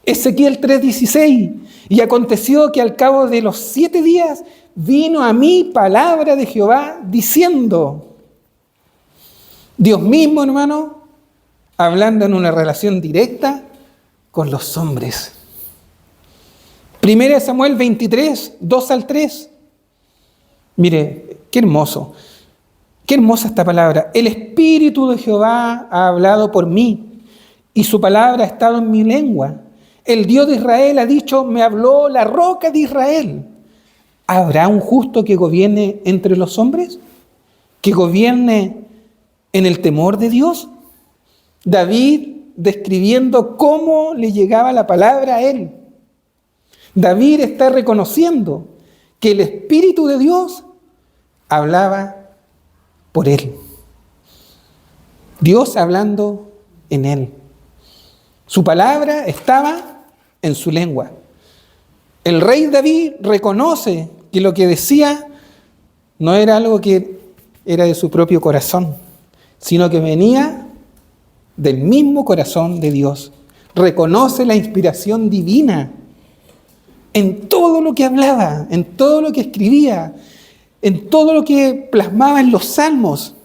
Ezequiel 3:16, y aconteció que al cabo de los 7 días vino a mí palabra de Jehová diciendo. Dios mismo, hermano, hablando en una relación directa con los hombres. 1 Samuel 23, 2 al 3. Mire, qué hermoso. Qué hermosa esta palabra. El Espíritu de Jehová ha hablado por mí, y su palabra ha estado en mi lengua. El Dios de Israel ha dicho, me habló la roca de Israel. ¿Habrá un justo que gobierne entre los hombres? ¿Que gobierne en el temor de Dios? David describiendo cómo le llegaba la palabra a él. David está reconociendo que el Espíritu de Dios hablaba por él. Dios hablando en él. Su palabra estaba en su lengua. El rey David reconoce que lo que decía no era algo que era de su propio corazón, sino que venía del mismo corazón de Dios. Reconoce la inspiración divina en todo lo que hablaba, en todo lo que escribía, en todo lo que plasmaba en los salmos,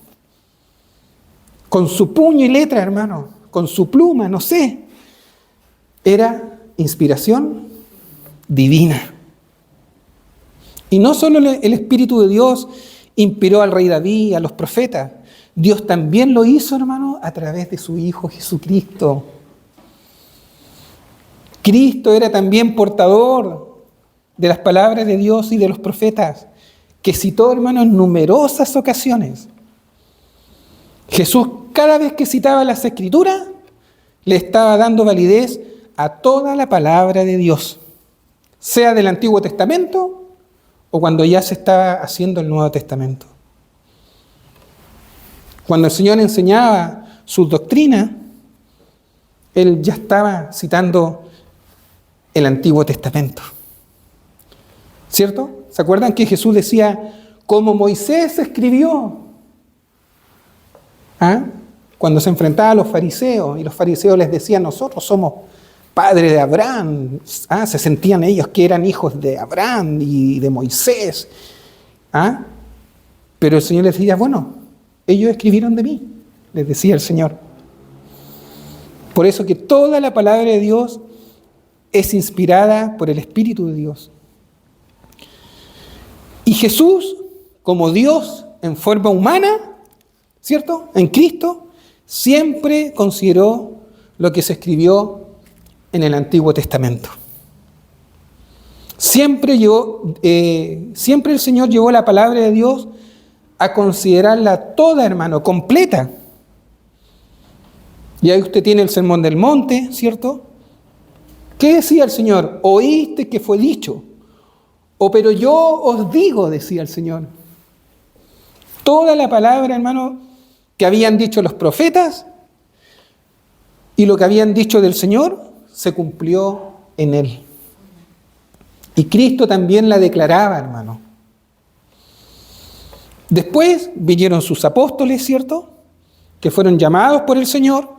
con su puño y letra, hermano, con su pluma, no sé. Era inspiración divina. Y no solo el Espíritu de Dios inspiró al rey David, a los profetas, Dios también lo hizo, hermano, a través de su Hijo Jesucristo. Cristo era también portador de las palabras de Dios y de los profetas, que citó, hermano, en numerosas ocasiones. Jesús, cada vez que citaba las Escrituras, le estaba dando validez a toda la palabra de Dios, sea del Antiguo Testamento o cuando ya se estaba haciendo el Nuevo Testamento. Cuando el Señor enseñaba sus doctrinas, Él ya estaba citando el Antiguo Testamento. ¿Cierto? ¿Se acuerdan que Jesús decía, como Moisés escribió? ¿Ah? Cuando se enfrentaba a los fariseos, y los fariseos les decían, nosotros somos padres de Abraham. ¿Ah? Se sentían ellos que eran hijos de Abraham y de Moisés. ¿Ah? Pero el Señor les decía, bueno, ellos escribieron de mí, les decía el Señor. Por eso que toda la palabra de Dios es inspirada por el Espíritu de Dios. Y Jesús, como Dios en forma humana, ¿cierto? En Cristo, siempre consideró lo que se escribió en el Antiguo Testamento. Siempre el Señor llevó la palabra de Dios a considerarla toda, hermano, completa. Y ahí usted tiene el Sermón del Monte, ¿cierto? ¿Qué decía el Señor? Oíste que fue dicho. O pero yo os digo, decía el Señor. Toda la palabra, hermano, que habían dicho los profetas y lo que habían dicho del Señor, se cumplió en Él. Y Cristo también la declaraba, hermano. Después vinieron sus apóstoles, ¿cierto? Que fueron llamados por el Señor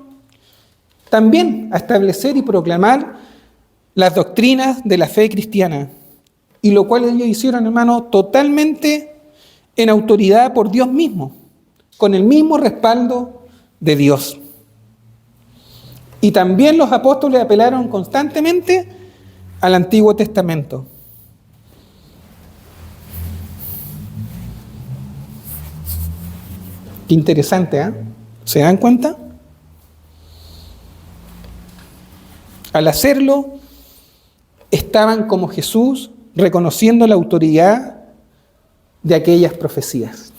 también a establecer y proclamar las doctrinas de la fe cristiana. Y lo cual ellos hicieron, hermano, totalmente en autoridad por Dios mismo, con el mismo respaldo de Dios. Y también los apóstoles apelaron constantemente al Antiguo Testamento. Qué interesante, ¿eh? ¿Se dan cuenta? Al hacerlo, estaban como Jesús reconociendo la autoridad de aquellas profecías.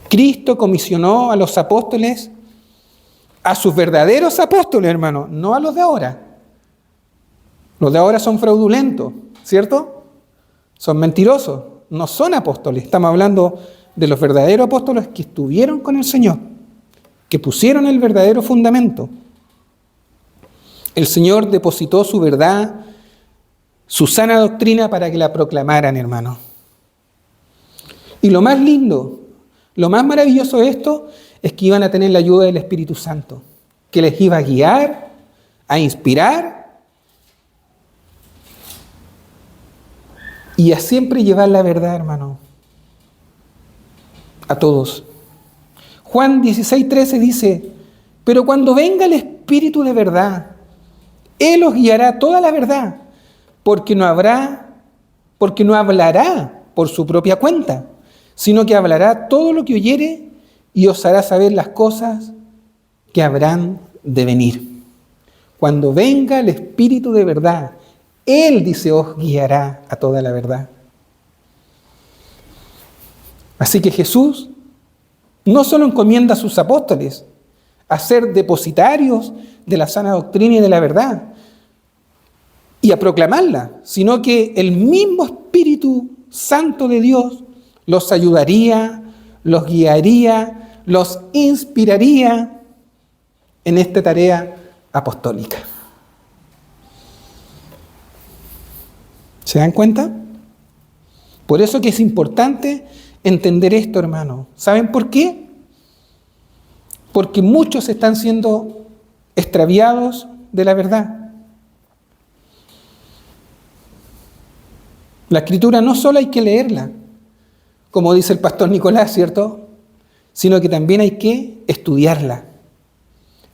Cristo comisionó a los apóstoles, a sus verdaderos apóstoles, hermano, no a los de ahora. Los de ahora son fraudulentos, ¿cierto? Son mentirosos, no son apóstoles. Estamos hablando de los verdaderos apóstoles que estuvieron con el Señor, que pusieron el verdadero fundamento. El Señor depositó su verdad, su sana doctrina para que la proclamaran, hermano. Y lo más lindo, lo más maravilloso de esto es que iban a tener la ayuda del Espíritu Santo, que les iba a guiar, a inspirar y a siempre llevar la verdad, hermano, a todos. Juan 16:13 dice: pero cuando venga el Espíritu de verdad, Él os guiará toda la verdad, porque no hablará por su propia cuenta, sino que hablará todo lo que oyere y os hará saber las cosas que habrán de venir. Cuando venga el Espíritu de verdad, Él, dice, os guiará a toda la verdad. Así que Jesús no solo encomienda a sus apóstoles a ser depositarios de la sana doctrina y de la verdad y a proclamarla, sino que el mismo Espíritu Santo de Dios los ayudaría, los guiaría, los inspiraría en esta tarea apostólica. ¿Se dan cuenta? Por eso que es importante entender esto, hermano. ¿Saben por qué? Porque muchos están siendo extraviados de la verdad. La Escritura no solo hay que leerla, como dice el pastor Nicolás, ¿cierto? Sino que también hay que estudiarla,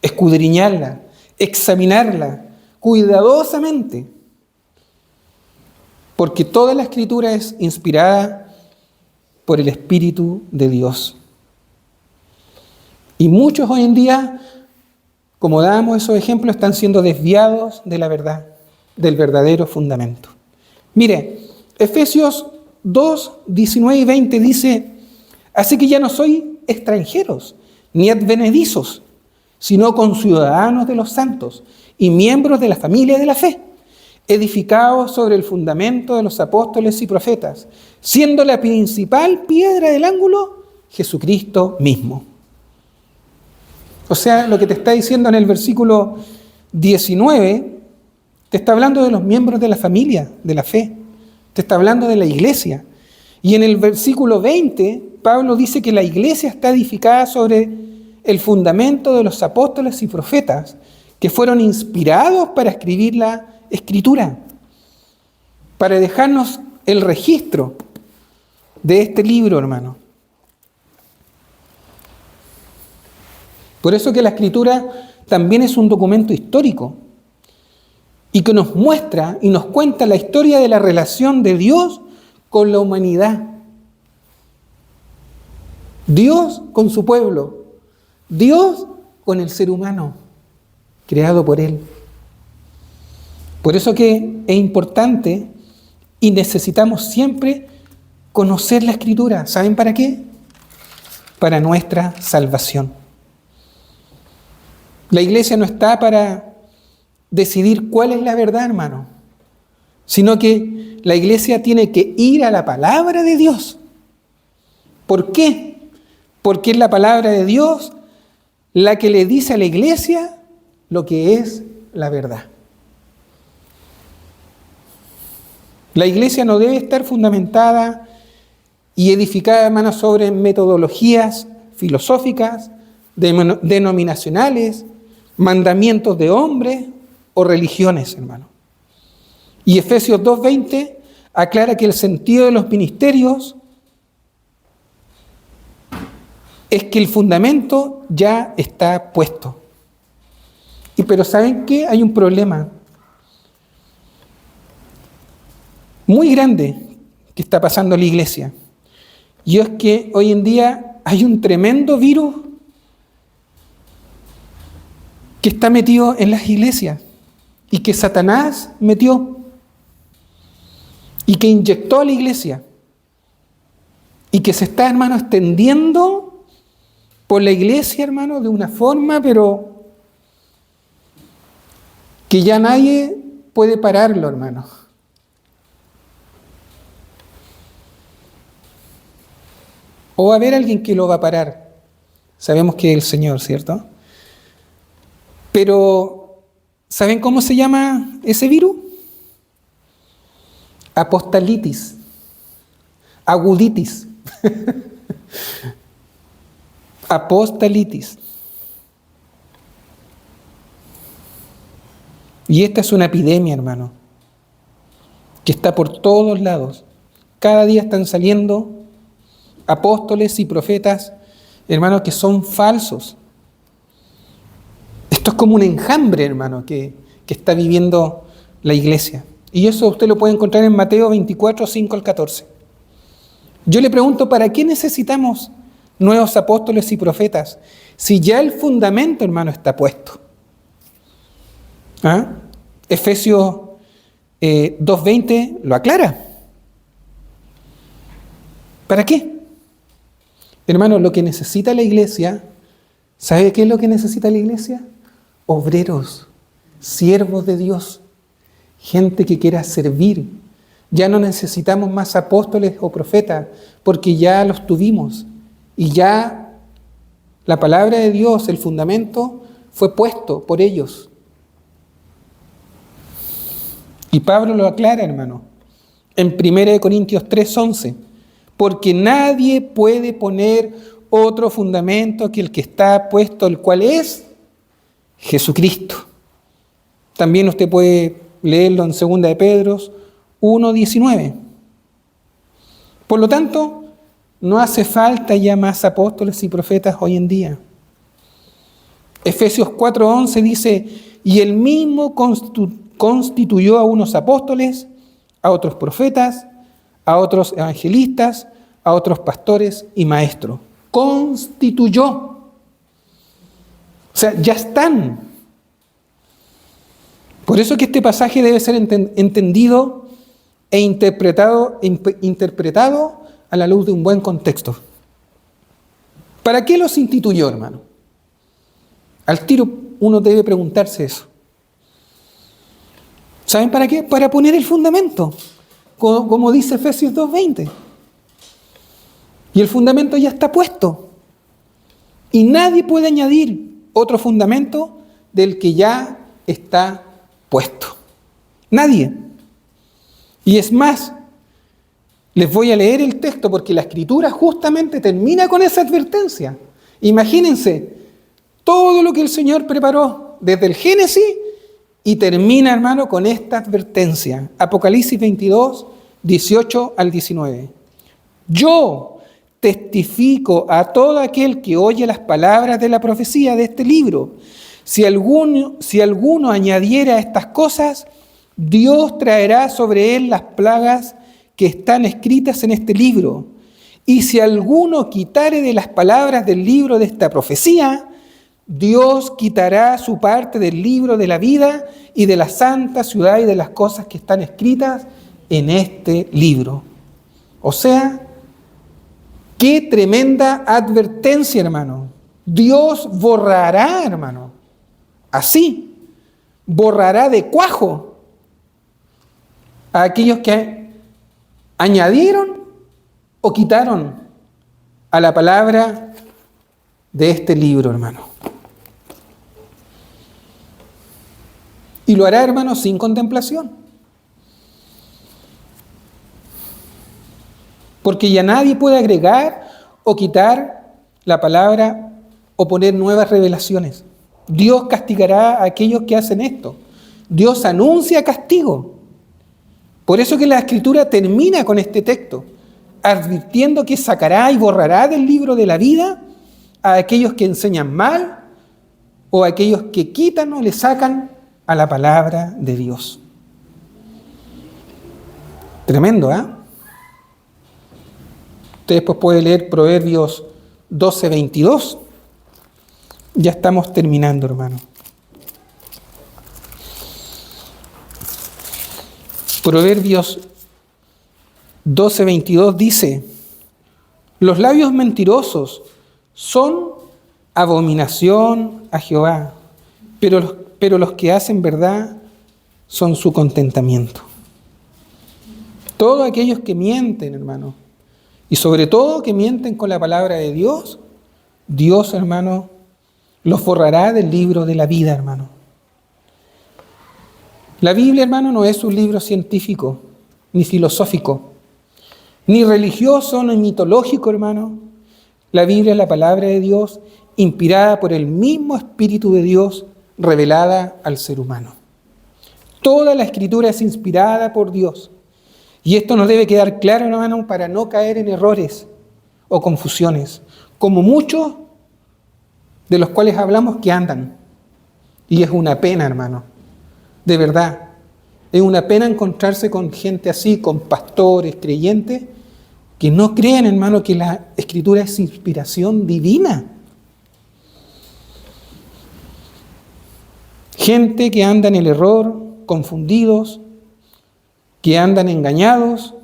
escudriñarla, examinarla cuidadosamente. Porque toda la Escritura es inspirada por el Espíritu de Dios. Y muchos hoy en día, como dábamos esos ejemplos, están siendo desviados de la verdad, del verdadero fundamento. Mire, Efesios 2, 19 y 20 dice: así que ya no sois extranjeros, ni advenedizos, sino conciudadanos de los santos y miembros de la familia de la fe, edificados sobre el fundamento de los apóstoles y profetas, siendo la principal piedra del ángulo Jesucristo mismo. O sea, lo que te está diciendo en el versículo 19, te está hablando de los miembros de la familia de la fe, te está hablando de la iglesia. Y en el versículo 20, Pablo dice que la iglesia está edificada sobre el fundamento de los apóstoles y profetas que fueron inspirados para escribir la Escritura, para dejarnos el registro de este libro, hermano. Por eso que la Escritura también es un documento histórico y que nos muestra y nos cuenta la historia de la relación de Dios con la humanidad. Dios con su pueblo, Dios con el ser humano, creado por Él. Por eso que es importante y necesitamos siempre conocer la Escritura. ¿Saben para qué? Para nuestra salvación. La iglesia no está para decidir cuál es la verdad, hermano, sino que la iglesia tiene que ir a la palabra de Dios. ¿Por qué? Porque es la palabra de Dios la que le dice a la iglesia lo que es la verdad. La iglesia no debe estar fundamentada y edificada, hermano, sobre metodologías filosóficas, denominacionales, mandamientos de hombres o religiones, hermano. Y Efesios 2:20 aclara que el sentido de los ministerios es que el fundamento ya está puesto. Pero ¿saben qué? Hay un problema muy grande que está pasando en la iglesia. Y es que hoy en día hay un tremendo virus que está metido en las iglesias. y que Satanás metió y que inyectó a la iglesia y que se está, hermano, extendiendo por la iglesia, hermano, de una forma, pero que ya nadie puede pararlo, hermano. O va a haber alguien que lo va a parar. Sabemos que es el Señor, ¿cierto? Pero, ¿saben cómo se llama ese virus? Apostolitis, aguditis, apostolitis. Y esta es una epidemia, hermano, que está por todos lados. Cada día están saliendo apóstoles y profetas, hermano, que son falsos. Esto es como un enjambre, hermano, que está viviendo la iglesia. Y eso usted lo puede encontrar en Mateo 24, 5 al 14. Yo le pregunto, ¿para qué necesitamos nuevos apóstoles y profetas si ya el fundamento, hermano, está puesto? ¿Ah? Efesios 2:20 lo aclara. ¿Para qué? Hermano, lo que necesita la iglesia, ¿sabe qué es lo que necesita la iglesia? Obreros, siervos de Dios, gente que quiera servir. Ya no necesitamos más apóstoles o profetas, porque ya los tuvimos. Y ya la palabra de Dios, el fundamento, fue puesto por ellos. Y Pablo lo aclara, hermano, en 1 Corintios 3:11. Porque nadie puede poner otro fundamento que el que está puesto, el cual es Jesucristo. También usted puede leerlo en 2 de Pedro 1:19. Por lo tanto, no hace falta ya más apóstoles y profetas hoy en día. Efesios 4:11 dice, y él mismo constituyó a unos apóstoles, a otros profetas, a otros evangelistas, a otros pastores y maestros. Constituyó. O sea, ya están. Por eso que este pasaje debe ser entendido e interpretado a la luz de un buen contexto. ¿Para qué los instituyó, hermano? Al tiro uno debe preguntarse eso. ¿Saben para qué? Para poner el fundamento, como dice Efesios 2:20. Y el fundamento ya está puesto. Y nadie puede añadir otro fundamento del que ya está puesto. Nadie. Y es más, les voy a leer el texto porque la Escritura justamente termina con esa advertencia. Imagínense todo lo que el Señor preparó desde el Génesis y termina, hermano, con esta advertencia. Apocalipsis 22, 18 al 19. Yo testifico a todo aquel que oye las palabras de la profecía de este libro. Si alguno añadiera a estas cosas, Dios traerá sobre él las plagas que están escritas en este libro. Y si alguno quitare de las palabras del libro de esta profecía, Dios quitará su parte del libro de la vida y de la santa ciudad y de las cosas que están escritas en este libro. O sea, qué tremenda advertencia, hermano. Dios borrará, hermano. Así, borrará de cuajo a aquellos que añadieron o quitaron a la palabra de este libro, hermano. Y lo hará, hermano, sin contemplación. Porque ya nadie puede agregar o quitar la palabra o poner nuevas revelaciones. Dios castigará a aquellos que hacen esto. Dios anuncia castigo. Por eso que la Escritura termina con este texto, advirtiendo que sacará y borrará del libro de la vida a aquellos que enseñan mal o a aquellos que quitan o le sacan a la palabra de Dios. Tremendo, ¿eh? Usted después puede leer Proverbios 12:22. Ya estamos terminando, hermano. Proverbios 12:22 dice: los labios mentirosos son abominación a Jehová, pero los que hacen verdad son su contentamiento. Todos aquellos que mienten, hermano, y sobre todo que mienten con la palabra de Dios, Dios, hermano, los borrará del libro de la vida, hermano. La Biblia, hermano, no es un libro científico, ni filosófico, ni religioso, ni mitológico, hermano. La Biblia es la palabra de Dios, inspirada por el mismo Espíritu de Dios, revelada al ser humano. Toda la Escritura es inspirada por Dios. Y esto nos debe quedar claro, hermano, para no caer en errores o confusiones, como muchos de los cuales hablamos que andan. Y es una pena, hermano, de verdad. Es una pena encontrarse con gente así, con pastores, creyentes, que no creen, hermano, que la Escritura es inspiración divina. Gente que anda en el error, confundidos, que andan engañados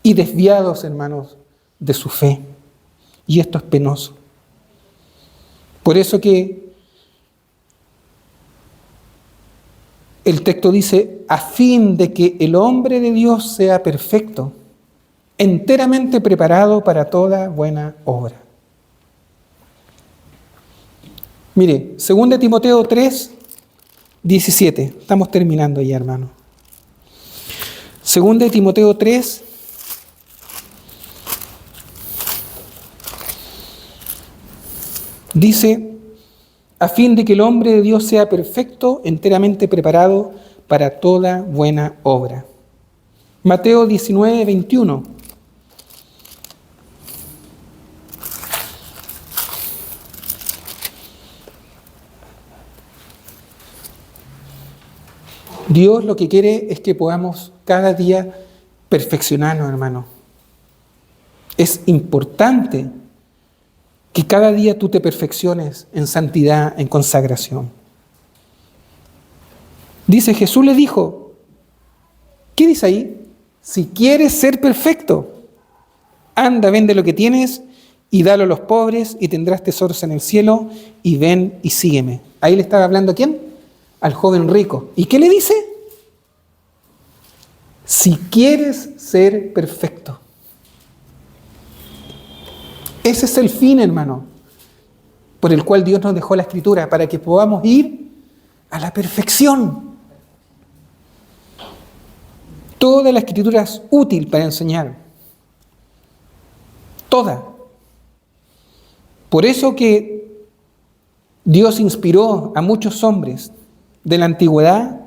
y desviados, hermanos, de su fe. Y esto es penoso. Por eso que el texto dice, a fin de que el hombre de Dios sea perfecto, enteramente preparado para toda buena obra. Mire, 2 Timoteo 3:17. Estamos terminando ya, hermano. 2 Timoteo 3, dice, a fin de que el hombre de Dios sea perfecto, enteramente preparado para toda buena obra. Mateo 19:21. Dios lo que quiere es que podamos cada día perfeccionarnos, hermano. Es importante que cada día tú te perfecciones en santidad, en consagración. Dice, Jesús le dijo, ¿qué dice ahí? Si quieres ser perfecto, anda, vende lo que tienes y dalo a los pobres y tendrás tesoros en el cielo y ven y sígueme. Ahí le estaba hablando ¿a quién? Al joven rico. ¿Y qué le dice? Si quieres ser perfecto. Ese es el fin, hermano, por el cual Dios nos dejó la Escritura, para que podamos ir a la perfección. Toda la Escritura es útil para enseñar. Toda. Por eso que Dios inspiró a muchos hombres de la antigüedad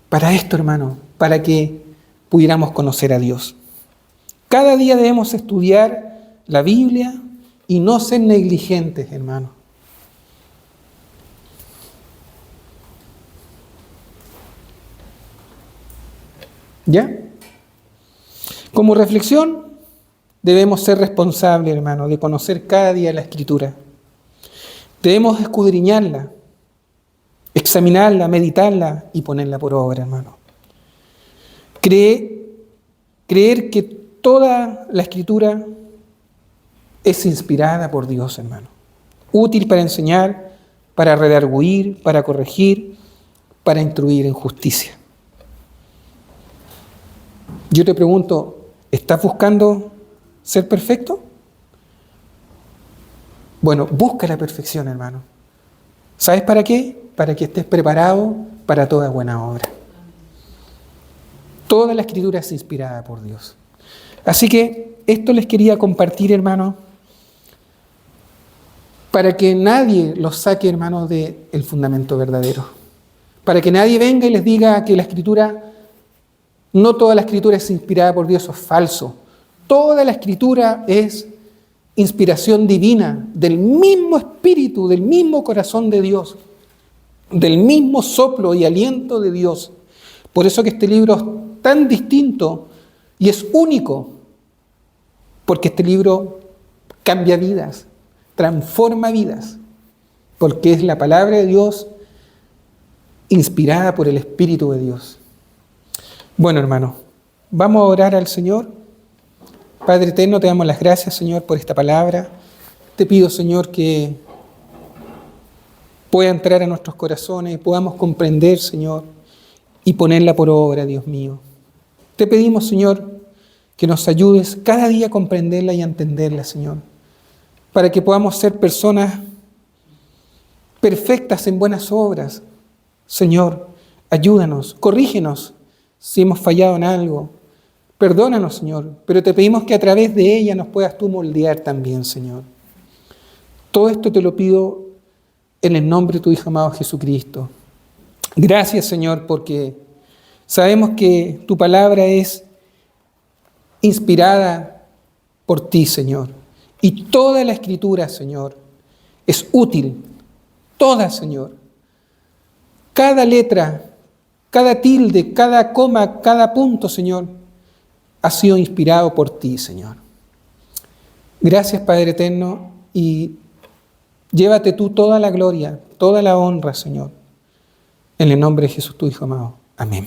para esto, hermano, para que pudiéramos conocer a Dios. Cada día debemos estudiar la Biblia y no ser negligentes, hermano. ¿Ya? Como reflexión, debemos ser responsables, hermano, de conocer cada día la Escritura. Debemos escudriñarla, examinarla, meditarla y ponerla por obra, hermano. Creer que toda la Escritura es inspirada por Dios, hermano. Útil para enseñar, para redarguir, para corregir, para instruir en justicia. Yo te pregunto, ¿estás buscando ser perfecto? Bueno, busca la perfección, hermano. ¿Sabes para qué? Para que estés preparado para toda buena obra. Toda la Escritura es inspirada por Dios. Así que esto les quería compartir, hermano, para que nadie los saque, hermano, del fundamento verdadero. Para que nadie venga y les diga que la Escritura, no toda la Escritura es inspirada por Dios, eso es falso. Toda la Escritura es inspiración divina, del mismo Espíritu, del mismo corazón de Dios, del mismo soplo y aliento de Dios. Por eso que este libro es tan distinto y es único, porque este libro cambia vidas, transforma vidas, porque es la palabra de Dios inspirada por el Espíritu de Dios. Bueno, hermano, vamos a orar al Señor. Padre eterno, te damos las gracias, Señor, por esta palabra. Te pido, Señor, que pueda entrar a nuestros corazones y podamos comprender, Señor, y ponerla por obra, Dios mío. Te pedimos, Señor, que nos ayudes cada día a comprenderla y a entenderla, Señor, para que podamos ser personas perfectas en buenas obras. Señor, ayúdanos, corrígenos si hemos fallado en algo. Perdónanos, Señor, pero te pedimos que a través de ella nos puedas tú moldear también, Señor. Todo esto te lo pido en el nombre de tu Hijo amado Jesucristo. Gracias, Señor, porque sabemos que tu palabra es inspirada por ti, Señor. Y toda la Escritura, Señor, es útil. Toda, Señor. Cada letra, cada tilde, cada coma, cada punto, Señor, ha sido inspirado por ti, Señor. Gracias, Padre eterno, y llévate tú toda la gloria, toda la honra, Señor. En el nombre de Jesús, tu Hijo amado. Amén.